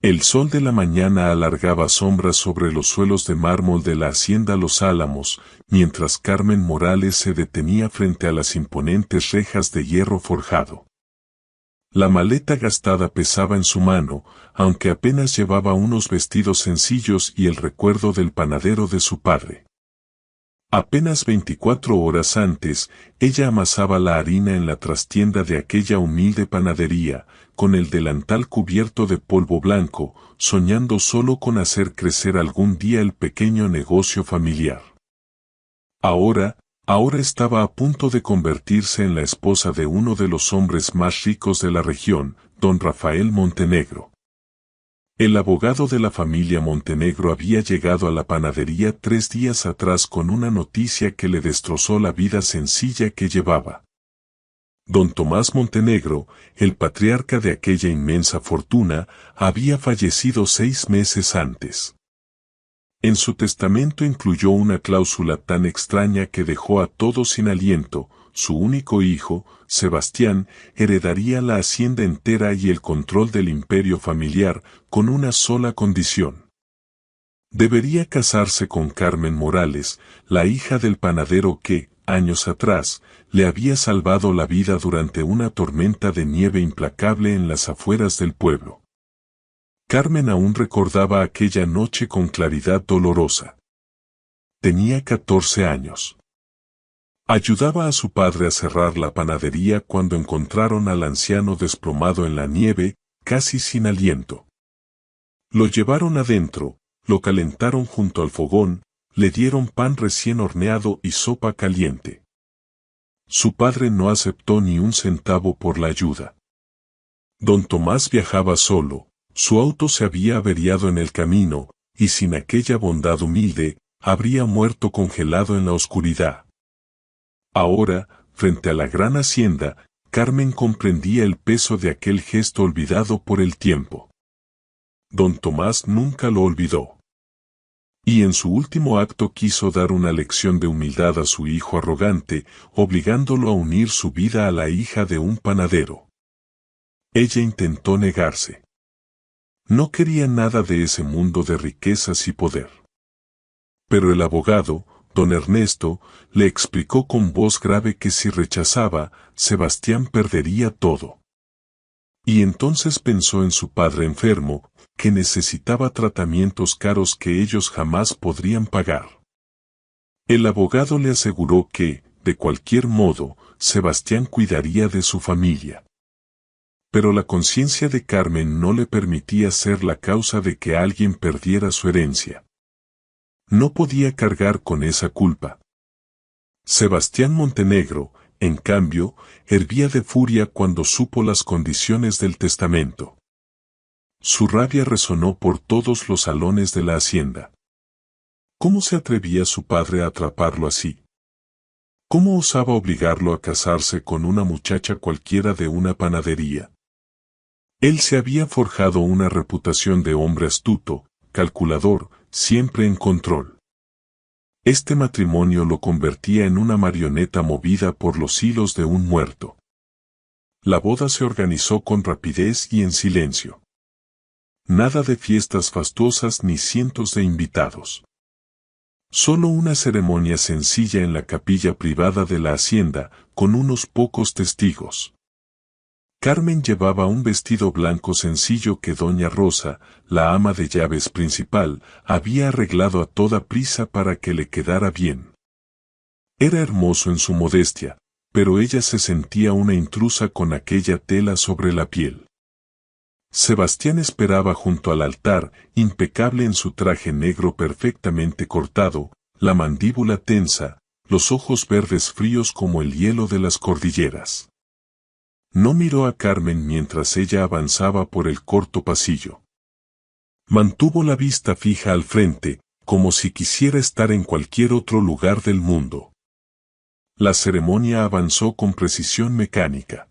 El sol de la mañana alargaba sombras sobre los suelos de mármol de la hacienda Los Álamos, mientras Carmen Morales se detenía frente a las imponentes rejas de hierro forjado. La maleta gastada pesaba en su mano, aunque apenas llevaba unos vestidos sencillos y el recuerdo del panadero de su padre. Apenas 24 horas antes, ella amasaba la harina en la trastienda de aquella humilde panadería, con el delantal cubierto de polvo blanco, soñando solo con hacer crecer algún día el pequeño negocio familiar. Ahora estaba a punto de convertirse en la esposa de uno de los hombres más ricos de la región, don Rafael Montenegro. El abogado de la familia Montenegro había llegado a la panadería 3 días atrás con una noticia que le destrozó la vida sencilla que llevaba. Don Tomás Montenegro, el patriarca de aquella inmensa fortuna, había fallecido 6 meses antes. En su testamento incluyó una cláusula tan extraña que dejó a todos sin aliento. Su único hijo, Sebastián, heredaría la hacienda entera y el control del imperio familiar, con una sola condición. Debería casarse con Carmen Morales, la hija del panadero que, años atrás, le había salvado la vida durante una tormenta de nieve implacable en las afueras del pueblo. Carmen aún recordaba aquella noche con claridad dolorosa. Tenía 14 años. Ayudaba a su padre a cerrar la panadería cuando encontraron al anciano desplomado en la nieve, casi sin aliento. Lo llevaron adentro, lo calentaron junto al fogón, le dieron pan recién horneado y sopa caliente. Su padre no aceptó ni un centavo por la ayuda. Don Tomás viajaba solo, su auto se había averiado en el camino, y sin aquella bondad humilde, habría muerto congelado en la oscuridad. Ahora, frente a la gran hacienda, Carmen comprendía el peso de aquel gesto olvidado por el tiempo. Don Tomás nunca lo olvidó. Y en su último acto quiso dar una lección de humildad a su hijo arrogante, obligándolo a unir su vida a la hija de un panadero. Ella intentó negarse. No quería nada de ese mundo de riquezas y poder. Pero el abogado, don Ernesto, le explicó con voz grave que si rechazaba, Sebastián perdería todo. Y entonces pensó en su padre enfermo, que necesitaba tratamientos caros que ellos jamás podrían pagar. El abogado le aseguró que, de cualquier modo, Sebastián cuidaría de su familia. Pero la conciencia de Carmen no le permitía ser la causa de que alguien perdiera su herencia. No podía cargar con esa culpa. Sebastián Montenegro, en cambio, hervía de furia cuando supo las condiciones del testamento. Su rabia resonó por todos los salones de la hacienda. ¿Cómo se atrevía su padre a atraparlo así? ¿Cómo osaba obligarlo a casarse con una muchacha cualquiera de una panadería? Él se había forjado una reputación de hombre astuto, calculador, siempre en control. Este matrimonio lo convertía en una marioneta movida por los hilos de un muerto. La boda se organizó con rapidez y en silencio. Nada de fiestas fastuosas ni cientos de invitados. Solo una ceremonia sencilla en la capilla privada de la hacienda, con unos pocos testigos. Carmen llevaba un vestido blanco sencillo que doña Rosa, la ama de llaves principal, había arreglado a toda prisa para que le quedara bien. Era hermoso en su modestia, pero ella se sentía una intrusa con aquella tela sobre la piel. Sebastián esperaba junto al altar, impecable en su traje negro perfectamente cortado, la mandíbula tensa, los ojos verdes fríos como el hielo de las cordilleras. No miró a Carmen mientras ella avanzaba por el corto pasillo. Mantuvo la vista fija al frente, como si quisiera estar en cualquier otro lugar del mundo. La ceremonia avanzó con precisión mecánica.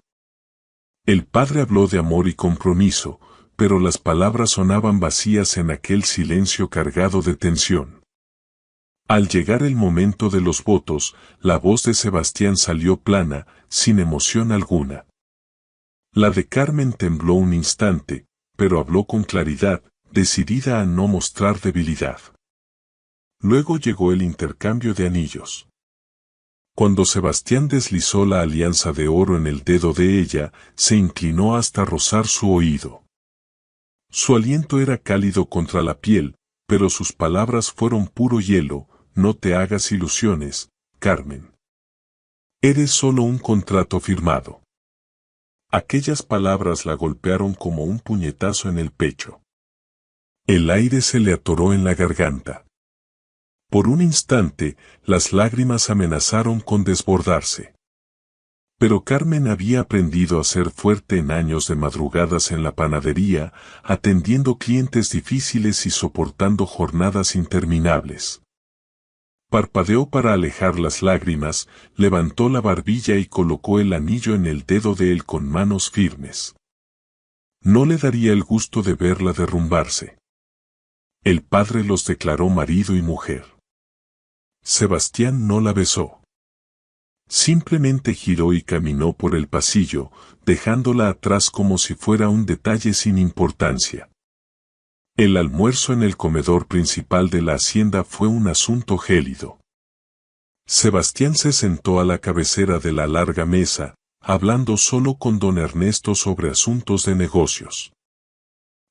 El padre habló de amor y compromiso, pero las palabras sonaban vacías en aquel silencio cargado de tensión. Al llegar el momento de los votos, la voz de Sebastián salió plana, sin emoción alguna. La de Carmen tembló un instante, pero habló con claridad, decidida a no mostrar debilidad. Luego llegó el intercambio de anillos. Cuando Sebastián deslizó la alianza de oro en el dedo de ella, se inclinó hasta rozar su oído. Su aliento era cálido contra la piel, pero sus palabras fueron puro hielo: no te hagas ilusiones, Carmen. Eres solo un contrato firmado. Aquellas palabras la golpearon como un puñetazo en el pecho. El aire se le atoró en la garganta. Por un instante, las lágrimas amenazaron con desbordarse. Pero Carmen había aprendido a ser fuerte en años de madrugadas en la panadería, atendiendo clientes difíciles y soportando jornadas interminables. Parpadeó para alejar las lágrimas, levantó la barbilla y colocó el anillo en el dedo de él con manos firmes. No le daría el gusto de verla derrumbarse. El padre los declaró marido y mujer. Sebastián no la besó. Simplemente giró y caminó por el pasillo, dejándola atrás como si fuera un detalle sin importancia. El almuerzo en el comedor principal de la hacienda fue un asunto gélido. Sebastián se sentó a la cabecera de la larga mesa, hablando solo con don Ernesto sobre asuntos de negocios.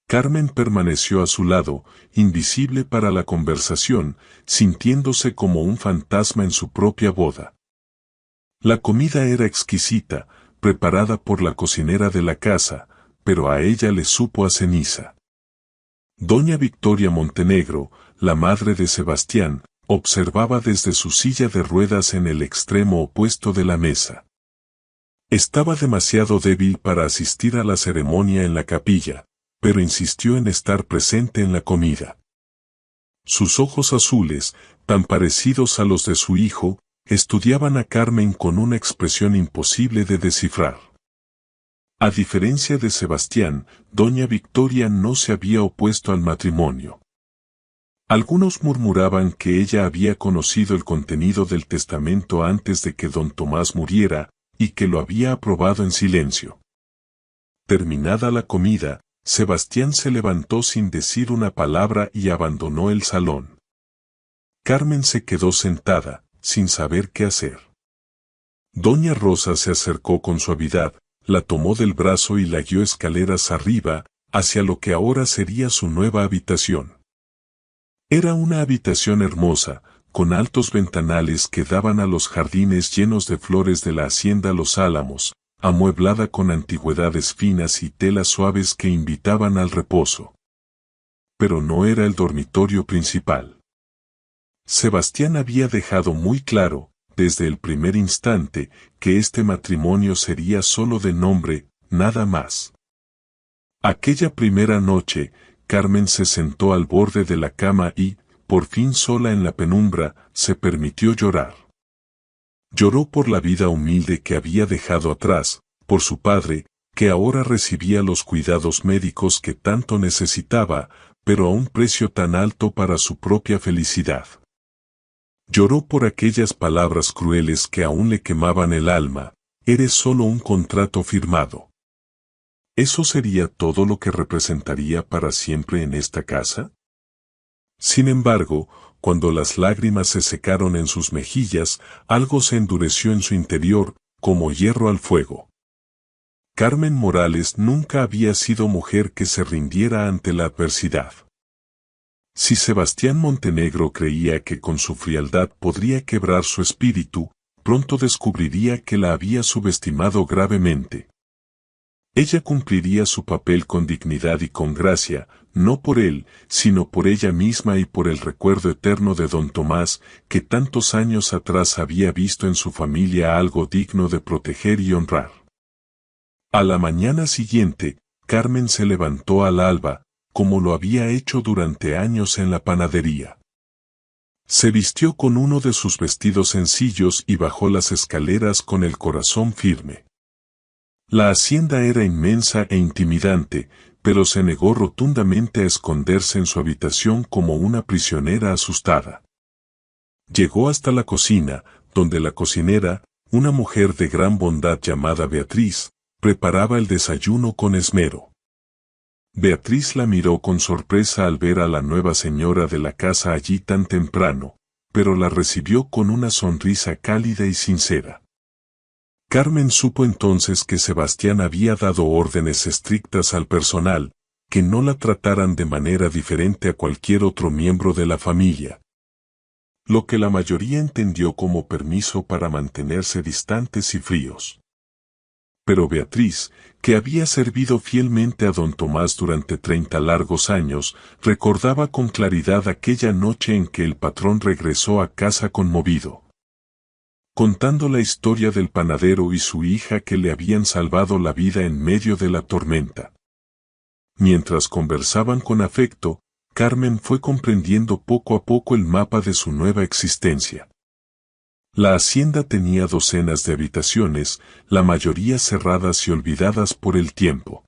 Carmen permaneció a su lado, invisible para la conversación, sintiéndose como un fantasma en su propia boda. La comida era exquisita, preparada por la cocinera de la casa, pero a ella le supo a ceniza. Doña Victoria Montenegro, la madre de Sebastián, observaba desde su silla de ruedas en el extremo opuesto de la mesa. Estaba demasiado débil para asistir a la ceremonia en la capilla, pero insistió en estar presente en la comida. Sus ojos azules, tan parecidos a los de su hijo, estudiaban a Carmen con una expresión imposible de descifrar. A diferencia de Sebastián, doña Victoria no se había opuesto al matrimonio. Algunos murmuraban que ella había conocido el contenido del testamento antes de que don Tomás muriera, y que lo había aprobado en silencio. Terminada la comida, Sebastián se levantó sin decir una palabra y abandonó el salón. Carmen se quedó sentada, sin saber qué hacer. Doña Rosa se acercó con suavidad, la tomó del brazo y la guió escaleras arriba, hacia lo que ahora sería su nueva habitación. Era una habitación hermosa, con altos ventanales que daban a los jardines llenos de flores de la hacienda Los Álamos, amueblada con antigüedades finas y telas suaves que invitaban al reposo. Pero no era el dormitorio principal. Sebastián había dejado muy claro, desde el primer instante, que este matrimonio sería solo de nombre, nada más. Aquella primera noche, Carmen se sentó al borde de la cama y, por fin sola en la penumbra, se permitió llorar. Lloró por la vida humilde que había dejado atrás, por su padre, que ahora recibía los cuidados médicos que tanto necesitaba, pero a un precio tan alto para su propia felicidad. Lloró por aquellas palabras crueles que aún le quemaban el alma: eres solo un contrato firmado. ¿Eso sería todo lo que representaría para siempre en esta casa? Sin embargo, cuando las lágrimas se secaron en sus mejillas, algo se endureció en su interior, como hierro al fuego. Carmen Morales nunca había sido mujer que se rindiera ante la adversidad. Si Sebastián Montenegro creía que con su frialdad podría quebrar su espíritu, pronto descubriría que la había subestimado gravemente. Ella cumpliría su papel con dignidad y con gracia, no por él, sino por ella misma y por el recuerdo eterno de don Tomás, que tantos años atrás había visto en su familia algo digno de proteger y honrar. A la mañana siguiente, Carmen se levantó al alba, como lo había hecho durante años en la panadería. Se vistió con uno de sus vestidos sencillos y bajó las escaleras con el corazón firme. La hacienda era inmensa e intimidante, pero se negó rotundamente a esconderse en su habitación como una prisionera asustada. Llegó hasta la cocina, donde la cocinera, una mujer de gran bondad llamada Beatriz, preparaba el desayuno con esmero. Beatriz la miró con sorpresa al ver a la nueva señora de la casa allí tan temprano, pero la recibió con una sonrisa cálida y sincera. Carmen supo entonces que Sebastián había dado órdenes estrictas al personal, que no la trataran de manera diferente a cualquier otro miembro de la familia, lo que la mayoría entendió como permiso para mantenerse distantes y fríos. Pero Beatriz, que había servido fielmente a don Tomás durante 30 largos años, recordaba con claridad aquella noche en que el patrón regresó a casa conmovido, contando la historia del panadero y su hija que le habían salvado la vida en medio de la tormenta. Mientras conversaban con afecto, Carmen fue comprendiendo poco a poco el mapa de su nueva existencia. La hacienda tenía docenas de habitaciones, la mayoría cerradas y olvidadas por el tiempo.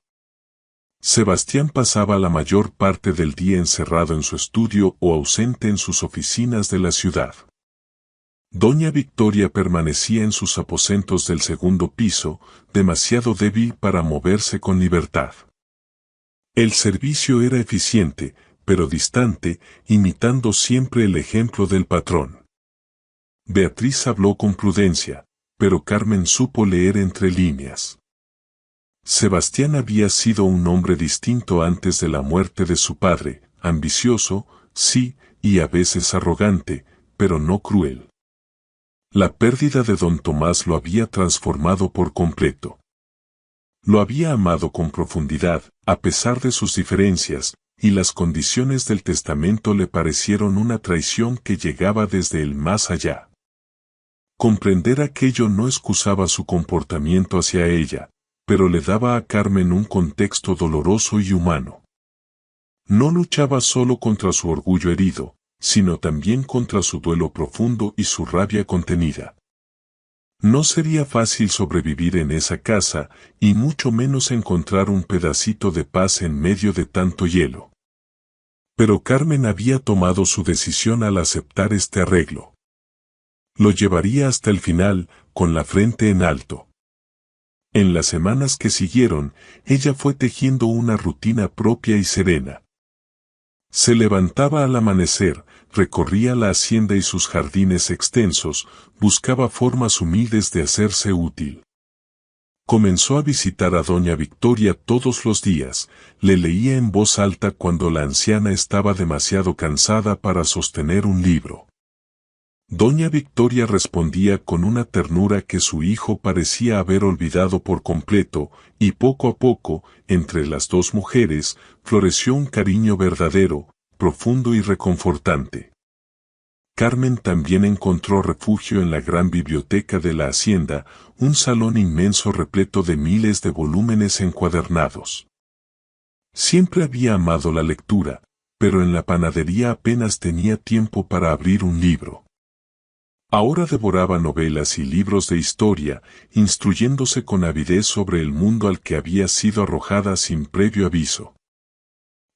Sebastián pasaba la mayor parte del día encerrado en su estudio o ausente en sus oficinas de la ciudad. Doña Victoria permanecía en sus aposentos del segundo piso, demasiado débil para moverse con libertad. El servicio era eficiente, pero distante, imitando siempre el ejemplo del patrón. Beatriz habló con prudencia, pero Carmen supo leer entre líneas. Sebastián había sido un hombre distinto antes de la muerte de su padre, ambicioso, sí, y a veces arrogante, pero no cruel. La pérdida de don Tomás lo había transformado por completo. Lo había amado con profundidad, a pesar de sus diferencias, y las condiciones del testamento le parecieron una traición que llegaba desde el más allá. Comprender aquello no excusaba su comportamiento hacia ella, pero le daba a Carmen un contexto doloroso y humano. No luchaba solo contra su orgullo herido, sino también contra su duelo profundo y su rabia contenida. No sería fácil sobrevivir en esa casa, y mucho menos encontrar un pedacito de paz en medio de tanto hielo. Pero Carmen había tomado su decisión al aceptar este arreglo. Lo llevaría hasta el final, con la frente en alto. En las semanas que siguieron, ella fue tejiendo una rutina propia y serena. Se levantaba al amanecer, recorría la hacienda y sus jardines extensos, buscaba formas humildes de hacerse útil. Comenzó a visitar a doña Victoria todos los días, le leía en voz alta cuando la anciana estaba demasiado cansada para sostener un libro. Doña Victoria respondía con una ternura que su hijo parecía haber olvidado por completo, y poco a poco, entre las dos mujeres, floreció un cariño verdadero, profundo y reconfortante. Carmen también encontró refugio en la gran biblioteca de la hacienda, un salón inmenso repleto de miles de volúmenes encuadernados. Siempre había amado la lectura, pero en la panadería apenas tenía tiempo para abrir un libro. Ahora devoraba novelas y libros de historia, instruyéndose con avidez sobre el mundo al que había sido arrojada sin previo aviso.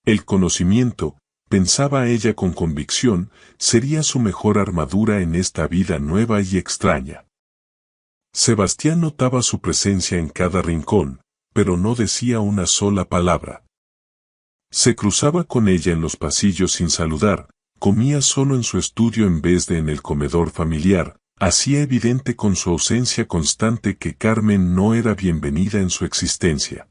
El conocimiento, pensaba ella con convicción, sería su mejor armadura en esta vida nueva y extraña. Sebastián notaba su presencia en cada rincón, pero no decía una sola palabra. Se cruzaba con ella en los pasillos sin saludar, comía solo en su estudio en vez de en el comedor familiar, hacía evidente con su ausencia constante que Carmen no era bienvenida en su existencia.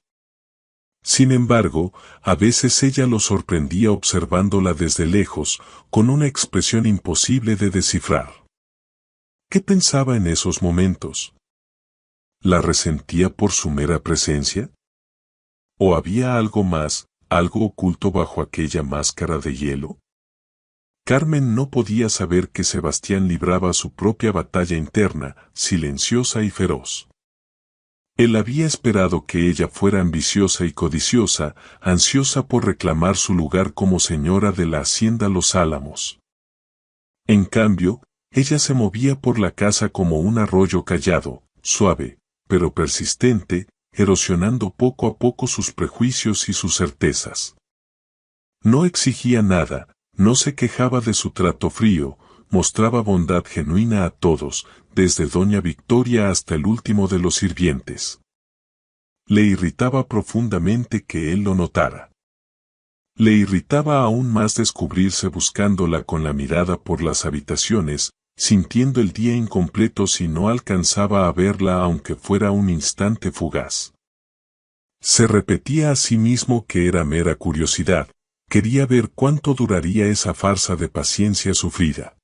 Sin embargo, a veces ella lo sorprendía observándola desde lejos, con una expresión imposible de descifrar. ¿Qué pensaba en esos momentos? ¿La resentía por su mera presencia? ¿O había algo más, algo oculto bajo aquella máscara de hielo? Carmen no podía saber que Sebastián libraba su propia batalla interna, silenciosa y feroz. Él había esperado que ella fuera ambiciosa y codiciosa, ansiosa por reclamar su lugar como señora de la hacienda Los Álamos. En cambio, ella se movía por la casa como un arroyo callado, suave, pero persistente, erosionando poco a poco sus prejuicios y sus certezas. No exigía nada, no se quejaba de su trato frío, mostraba bondad genuina a todos, desde doña Victoria hasta el último de los sirvientes. Le irritaba profundamente que él lo notara. Le irritaba aún más descubrirse buscándola con la mirada por las habitaciones, sintiendo el día incompleto si no alcanzaba a verla aunque fuera un instante fugaz. Se repetía a sí mismo que era mera curiosidad, quería ver cuánto duraría esa farsa de paciencia sufrida.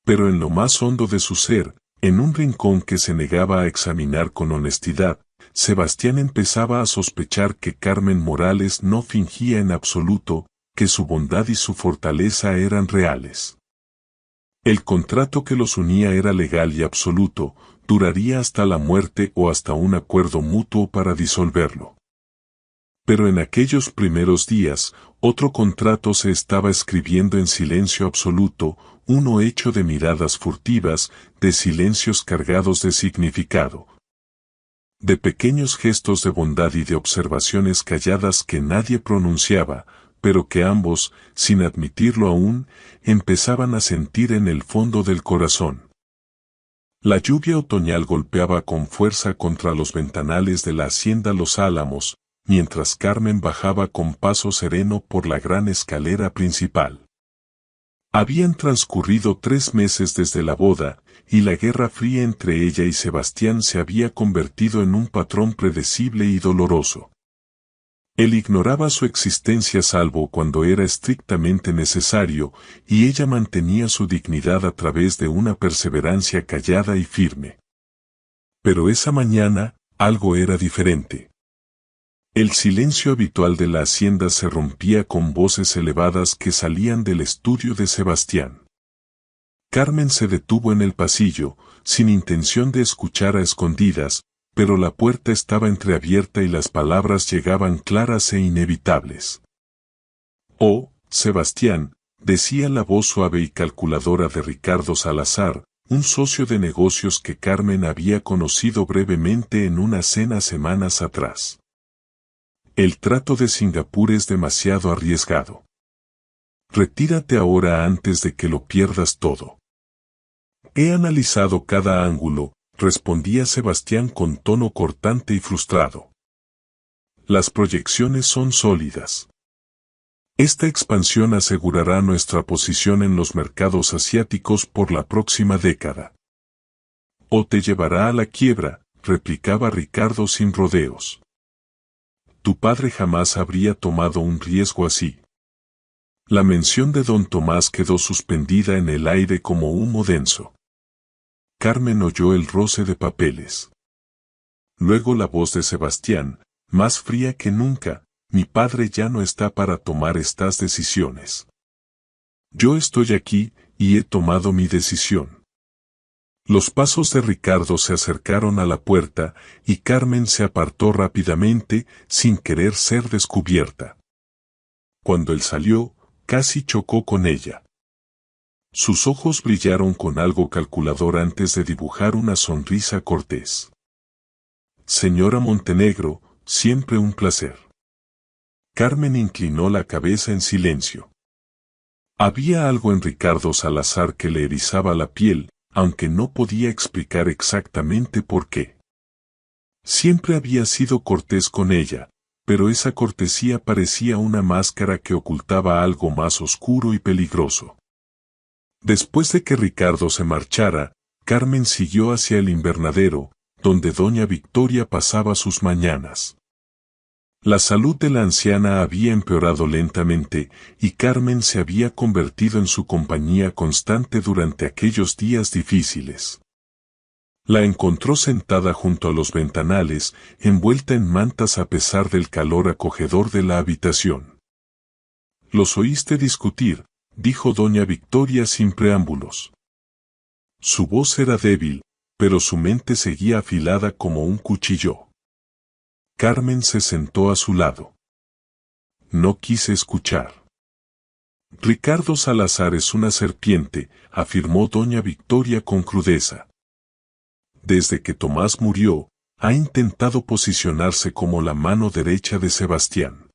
Pero en lo más hondo de su ser, en un rincón que se negaba a examinar con honestidad, Sebastián empezaba a sospechar que Carmen Morales no fingía en absoluto, que su bondad y su fortaleza eran reales. El contrato que los unía era legal y absoluto, duraría hasta la muerte o hasta un acuerdo mutuo para disolverlo. Pero en aquellos primeros días, otro contrato se estaba escribiendo en silencio absoluto, uno hecho de miradas furtivas, de silencios cargados de significado, de pequeños gestos de bondad y de observaciones calladas que nadie pronunciaba, pero que ambos, sin admitirlo aún, empezaban a sentir en el fondo del corazón. La lluvia otoñal golpeaba con fuerza contra los ventanales de la hacienda Los Álamos, mientras Carmen bajaba con paso sereno por la gran escalera principal. Habían transcurrido 3 meses desde la boda, y la guerra fría entre ella y Sebastián se había convertido en un patrón predecible y doloroso. Él ignoraba su existencia salvo cuando era estrictamente necesario, y ella mantenía su dignidad a través de una perseverancia callada y firme. Pero esa mañana, algo era diferente. El silencio habitual de la hacienda se rompía con voces elevadas que salían del estudio de Sebastián. Carmen se detuvo en el pasillo, sin intención de escuchar a escondidas, pero la puerta estaba entreabierta y las palabras llegaban claras e inevitables. «Oh, Sebastián», decía la voz suave y calculadora de Ricardo Salazar, un socio de negocios que Carmen había conocido brevemente en una cena semanas atrás. «El trato de Singapur es demasiado arriesgado. Retírate ahora antes de que lo pierdas todo». «He analizado cada ángulo», respondía Sebastián con tono cortante y frustrado. «Las proyecciones son sólidas. Esta expansión asegurará nuestra posición en los mercados asiáticos por la próxima década. O te llevará a la quiebra», replicaba Ricardo sin rodeos. «Tu padre jamás habría tomado un riesgo así». La mención de don Tomás quedó suspendida en el aire como humo denso. Carmen oyó el roce de papeles. Luego la voz de Sebastián, más fría que nunca: «Mi padre ya no está para tomar estas decisiones. Yo estoy aquí, y he tomado mi decisión». Los pasos de Ricardo se acercaron a la puerta, y Carmen se apartó rápidamente, sin querer ser descubierta. Cuando él salió, casi chocó con ella. Sus ojos brillaron con algo calculador antes de dibujar una sonrisa cortés. «Señora Montenegro, siempre un placer». Carmen inclinó la cabeza en silencio. Había algo en Ricardo Salazar que le erizaba la piel, aunque no podía explicar exactamente por qué. Siempre había sido cortés con ella, pero esa cortesía parecía una máscara que ocultaba algo más oscuro y peligroso. Después de que Ricardo se marchara, Carmen siguió hacia el invernadero, donde doña Victoria pasaba sus mañanas. La salud de la anciana había empeorado lentamente, y Carmen se había convertido en su compañía constante durante aquellos días difíciles. La encontró sentada junto a los ventanales, envuelta en mantas a pesar del calor acogedor de la habitación. «¿Los oíste discutir?», dijo doña Victoria sin preámbulos. Su voz era débil, pero su mente seguía afilada como un cuchillo. Carmen se sentó a su lado. «No quise escuchar». «Ricardo Salazar es una serpiente», afirmó doña Victoria con crudeza. «Desde que Tomás murió, ha intentado posicionarse como la mano derecha de Sebastián.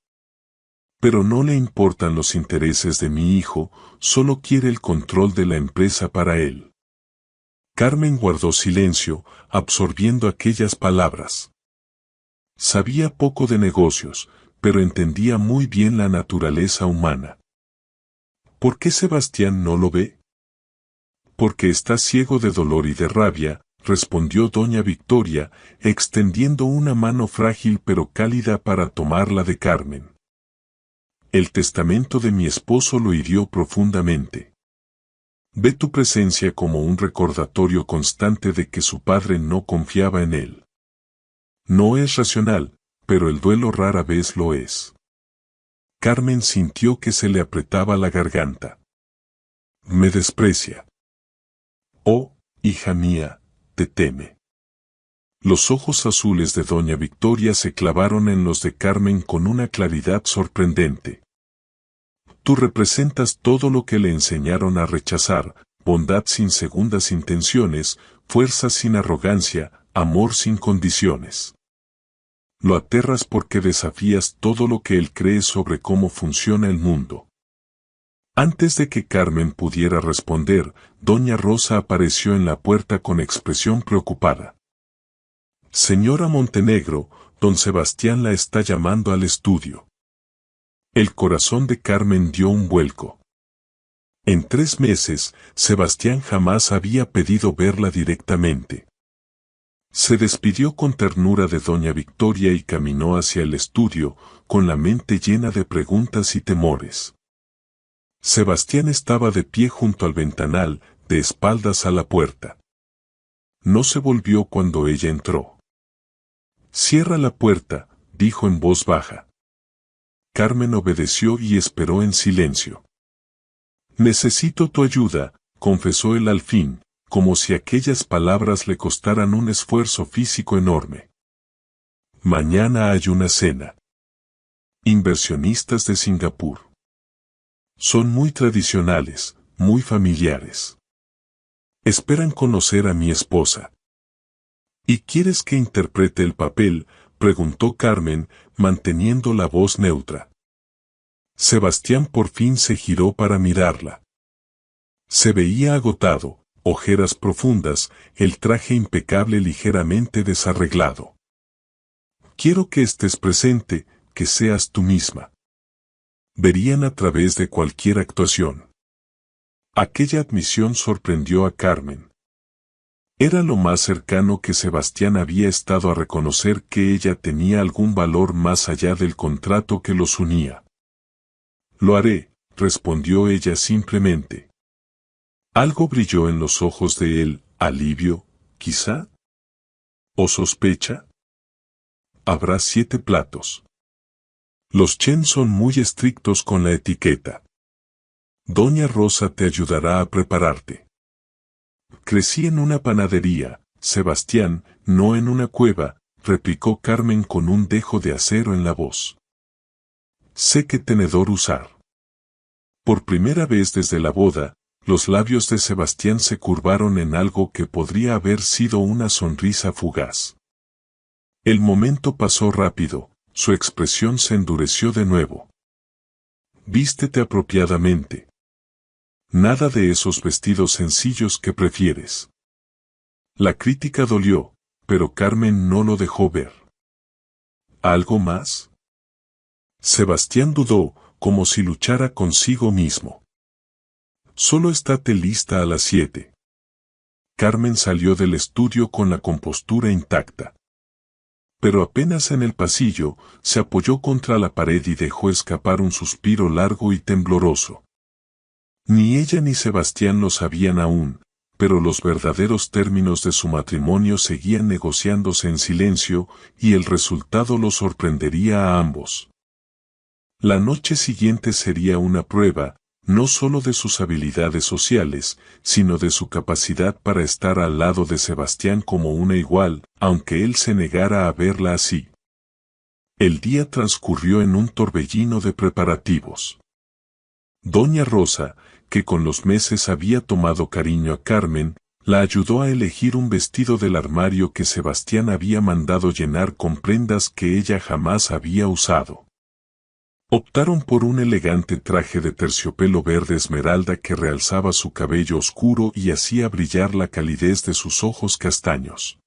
Pero no le importan los intereses de mi hijo, solo quiere el control de la empresa para él». Carmen guardó silencio, absorbiendo aquellas palabras. Sabía poco de negocios, pero entendía muy bien la naturaleza humana. ¿Por qué Sebastián no lo ve? Porque está ciego de dolor y de rabia, respondió doña Victoria, extendiendo una mano frágil pero cálida para tomarla de Carmen. El testamento de mi esposo lo hirió profundamente. Ve tu presencia como un recordatorio constante de que su padre no confiaba en él. No es racional, pero el duelo rara vez lo es. Carmen sintió que se le apretaba la garganta. Me desprecia. Oh, hija mía, te teme. Los ojos azules de doña Victoria se clavaron en los de Carmen con una claridad sorprendente. Tú representas todo lo que le enseñaron a rechazar, bondad sin segundas intenciones, fuerza sin arrogancia, amor sin condiciones. Lo aterras porque desafías todo lo que él cree sobre cómo funciona el mundo. Antes de que Carmen pudiera responder, doña Rosa apareció en la puerta con expresión preocupada. Señora Montenegro, don Sebastián la está llamando al estudio. El corazón de Carmen dio un vuelco. En 3 meses, Sebastián jamás había pedido verla directamente. Se despidió con ternura de doña Victoria y caminó hacia el estudio, con la mente llena de preguntas y temores. Sebastián estaba de pie junto al ventanal, de espaldas a la puerta. No se volvió cuando ella entró. Cierra la puerta, dijo en voz baja. Carmen obedeció y esperó en silencio. Necesito tu ayuda, confesó él al fin, como si aquellas palabras le costaran un esfuerzo físico enorme. Mañana hay una cena. Inversionistas de Singapur. Son muy tradicionales, muy familiares. Esperan conocer a mi esposa. ¿Y quieres que interprete el papel?, preguntó Carmen, manteniendo la voz neutra. Sebastián por fin se giró para mirarla. Se veía agotado, ojeras profundas, el traje impecable ligeramente desarreglado. Quiero que estés presente, que seas tú misma. Verían a través de cualquier actuación. Aquella admisión sorprendió a Carmen. Era lo más cercano que Sebastián había estado a reconocer que ella tenía algún valor más allá del contrato que los unía. Lo haré, respondió ella simplemente. Algo brilló en los ojos de él, alivio, quizá. ¿O sospecha? Habrá 7 platos. Los Chen son muy estrictos con la etiqueta. Doña Rosa te ayudará a prepararte. Crecí en una panadería, Sebastián, no en una cueva, replicó Carmen con un dejo de acero en la voz. Sé qué tenedor usar. Por primera vez desde la boda, los labios de Sebastián se curvaron en algo que podría haber sido una sonrisa fugaz. El momento pasó rápido, su expresión se endureció de nuevo. Vístete apropiadamente. Nada de esos vestidos sencillos que prefieres. La crítica dolió, pero Carmen no lo dejó ver. ¿Algo más? Sebastián dudó, como si luchara consigo mismo. Solo estate lista a las 7. Carmen salió del estudio con la compostura intacta. Pero apenas en el pasillo, se apoyó contra la pared y dejó escapar un suspiro largo y tembloroso. Ni ella ni Sebastián lo sabían aún, pero los verdaderos términos de su matrimonio seguían negociándose en silencio, y el resultado los sorprendería a ambos. La noche siguiente sería una prueba, no solo de sus habilidades sociales, sino de su capacidad para estar al lado de Sebastián como una igual, aunque él se negara a verla así. El día transcurrió en un torbellino de preparativos. Doña Rosa, que con los meses había tomado cariño a Carmen, la ayudó a elegir un vestido del armario que Sebastián había mandado llenar con prendas que ella jamás había usado. Optaron por un elegante traje de terciopelo verde esmeralda que realzaba su cabello oscuro y hacía brillar la calidez de sus ojos castaños.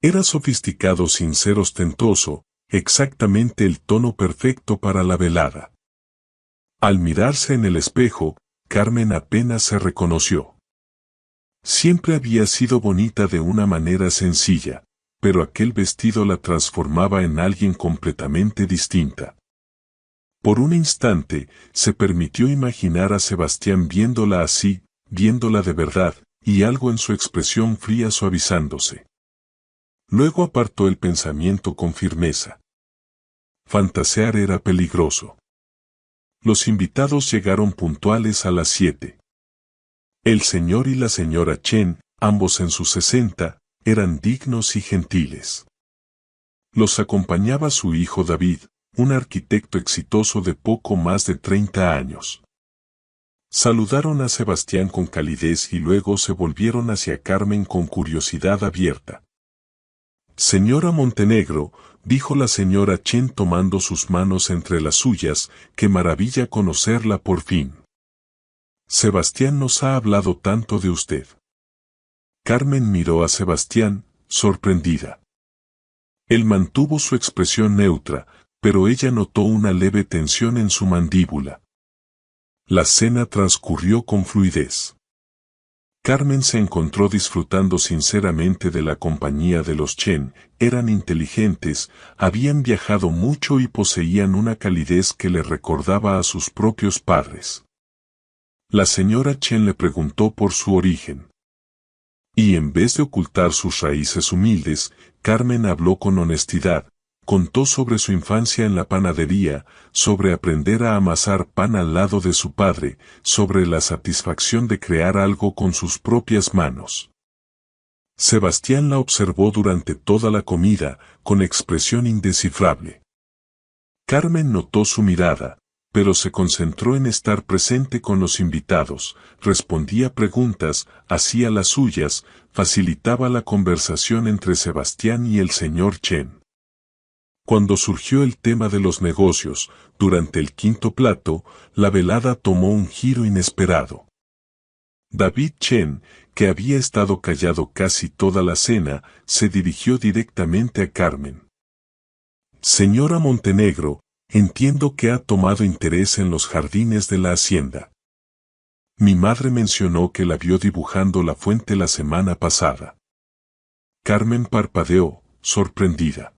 Era sofisticado sin ser ostentoso, exactamente el tono perfecto para la velada. Al mirarse en el espejo, Carmen apenas se reconoció. Siempre había sido bonita de una manera sencilla, pero aquel vestido la transformaba en alguien completamente distinta. Por un instante, se permitió imaginar a Sebastián viéndola así, viéndola de verdad, y algo en su expresión fría suavizándose. Luego apartó el pensamiento con firmeza. Fantasear era peligroso. Los invitados llegaron puntuales a las 7. El señor y la señora Chen, ambos en sus 60, eran dignos y gentiles. Los acompañaba su hijo David, un arquitecto exitoso de poco más de 30 años. Saludaron a Sebastián con calidez y luego se volvieron hacia Carmen con curiosidad abierta. Señora Montenegro, dijo la señora Chen tomando sus manos entre las suyas, qué maravilla conocerla por fin. Sebastián nos ha hablado tanto de usted. Carmen miró a Sebastián, sorprendida. Él mantuvo su expresión neutra, pero ella notó una leve tensión en su mandíbula. La cena transcurrió con fluidez. Carmen se encontró disfrutando sinceramente de la compañía de los Chen, eran inteligentes, habían viajado mucho y poseían una calidez que le recordaba a sus propios padres. La señora Chen le preguntó por su origen. Y en vez de ocultar sus raíces humildes, Carmen habló con honestidad, contó sobre su infancia en la panadería, sobre aprender a amasar pan al lado de su padre, sobre la satisfacción de crear algo con sus propias manos. Sebastián la observó durante toda la comida, con expresión indescifrable. Carmen notó su mirada, pero se concentró en estar presente con los invitados, respondía preguntas, hacía las suyas, facilitaba la conversación entre Sebastián y el señor Chen. Cuando surgió el tema de los negocios, durante el quinto plato, la velada tomó un giro inesperado. David Chen, que había estado callado casi toda la cena, se dirigió directamente a Carmen. Señora Montenegro, entiendo que ha tomado interés en los jardines de la hacienda. Mi madre mencionó que la vio dibujando la fuente la semana pasada. Carmen parpadeó, sorprendida.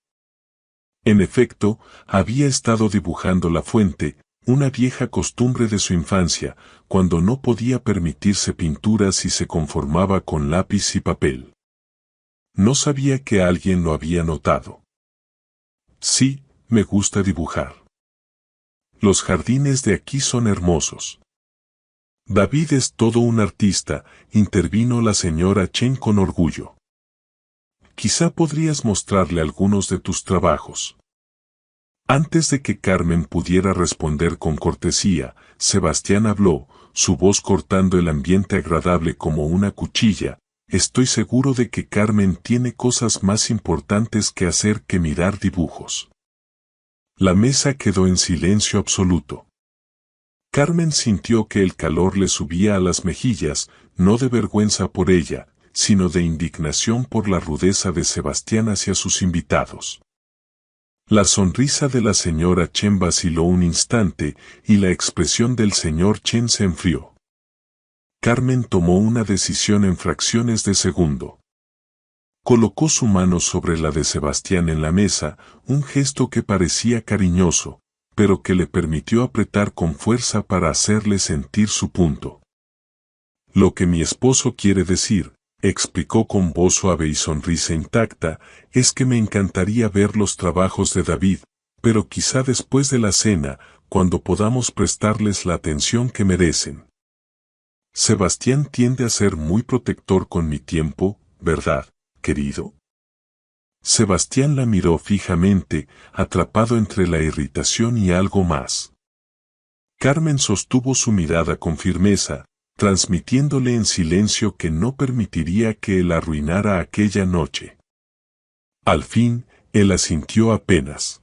En efecto, había estado dibujando la fuente, una vieja costumbre de su infancia, cuando no podía permitirse pinturas y se conformaba con lápiz y papel. No sabía que alguien lo había notado. Sí, me gusta dibujar. Los jardines de aquí son hermosos. David es todo un artista, intervino la señora Chen con orgullo. Quizá podrías mostrarle algunos de tus trabajos. Antes de que Carmen pudiera responder con cortesía, Sebastián habló, su voz cortando el ambiente agradable como una cuchilla. Estoy seguro de que Carmen tiene cosas más importantes que hacer que mirar dibujos. La mesa quedó en silencio absoluto. Carmen sintió que el calor le subía a las mejillas, no de vergüenza por ella, sino de indignación por la rudeza de Sebastián hacia sus invitados. La sonrisa de la señora Chen vaciló un instante y la expresión del señor Chen se enfrió. Carmen tomó una decisión en fracciones de segundo. Colocó su mano sobre la de Sebastián en la mesa, un gesto que parecía cariñoso, pero que le permitió apretar con fuerza para hacerle sentir su punto. Lo que mi esposo quiere decir, explicó con voz suave y sonrisa intacta, es que me encantaría ver los trabajos de David, pero quizá después de la cena, cuando podamos prestarles la atención que merecen. Sebastián tiende a ser muy protector con mi tiempo, ¿verdad, querido? Sebastián la miró fijamente, atrapado entre la irritación y algo más. Carmen sostuvo su mirada con firmeza, transmitiéndole en silencio que no permitiría que él arruinara aquella noche. Al fin, él asintió apenas.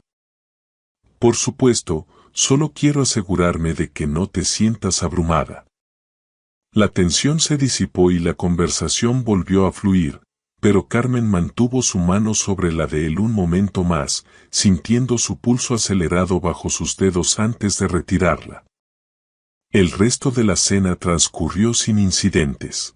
Por supuesto, solo quiero asegurarme de que no te sientas abrumada. La tensión se disipó y la conversación volvió a fluir, pero Carmen mantuvo su mano sobre la de él un momento más, sintiendo su pulso acelerado bajo sus dedos antes de retirarla. El resto de la cena transcurrió sin incidentes.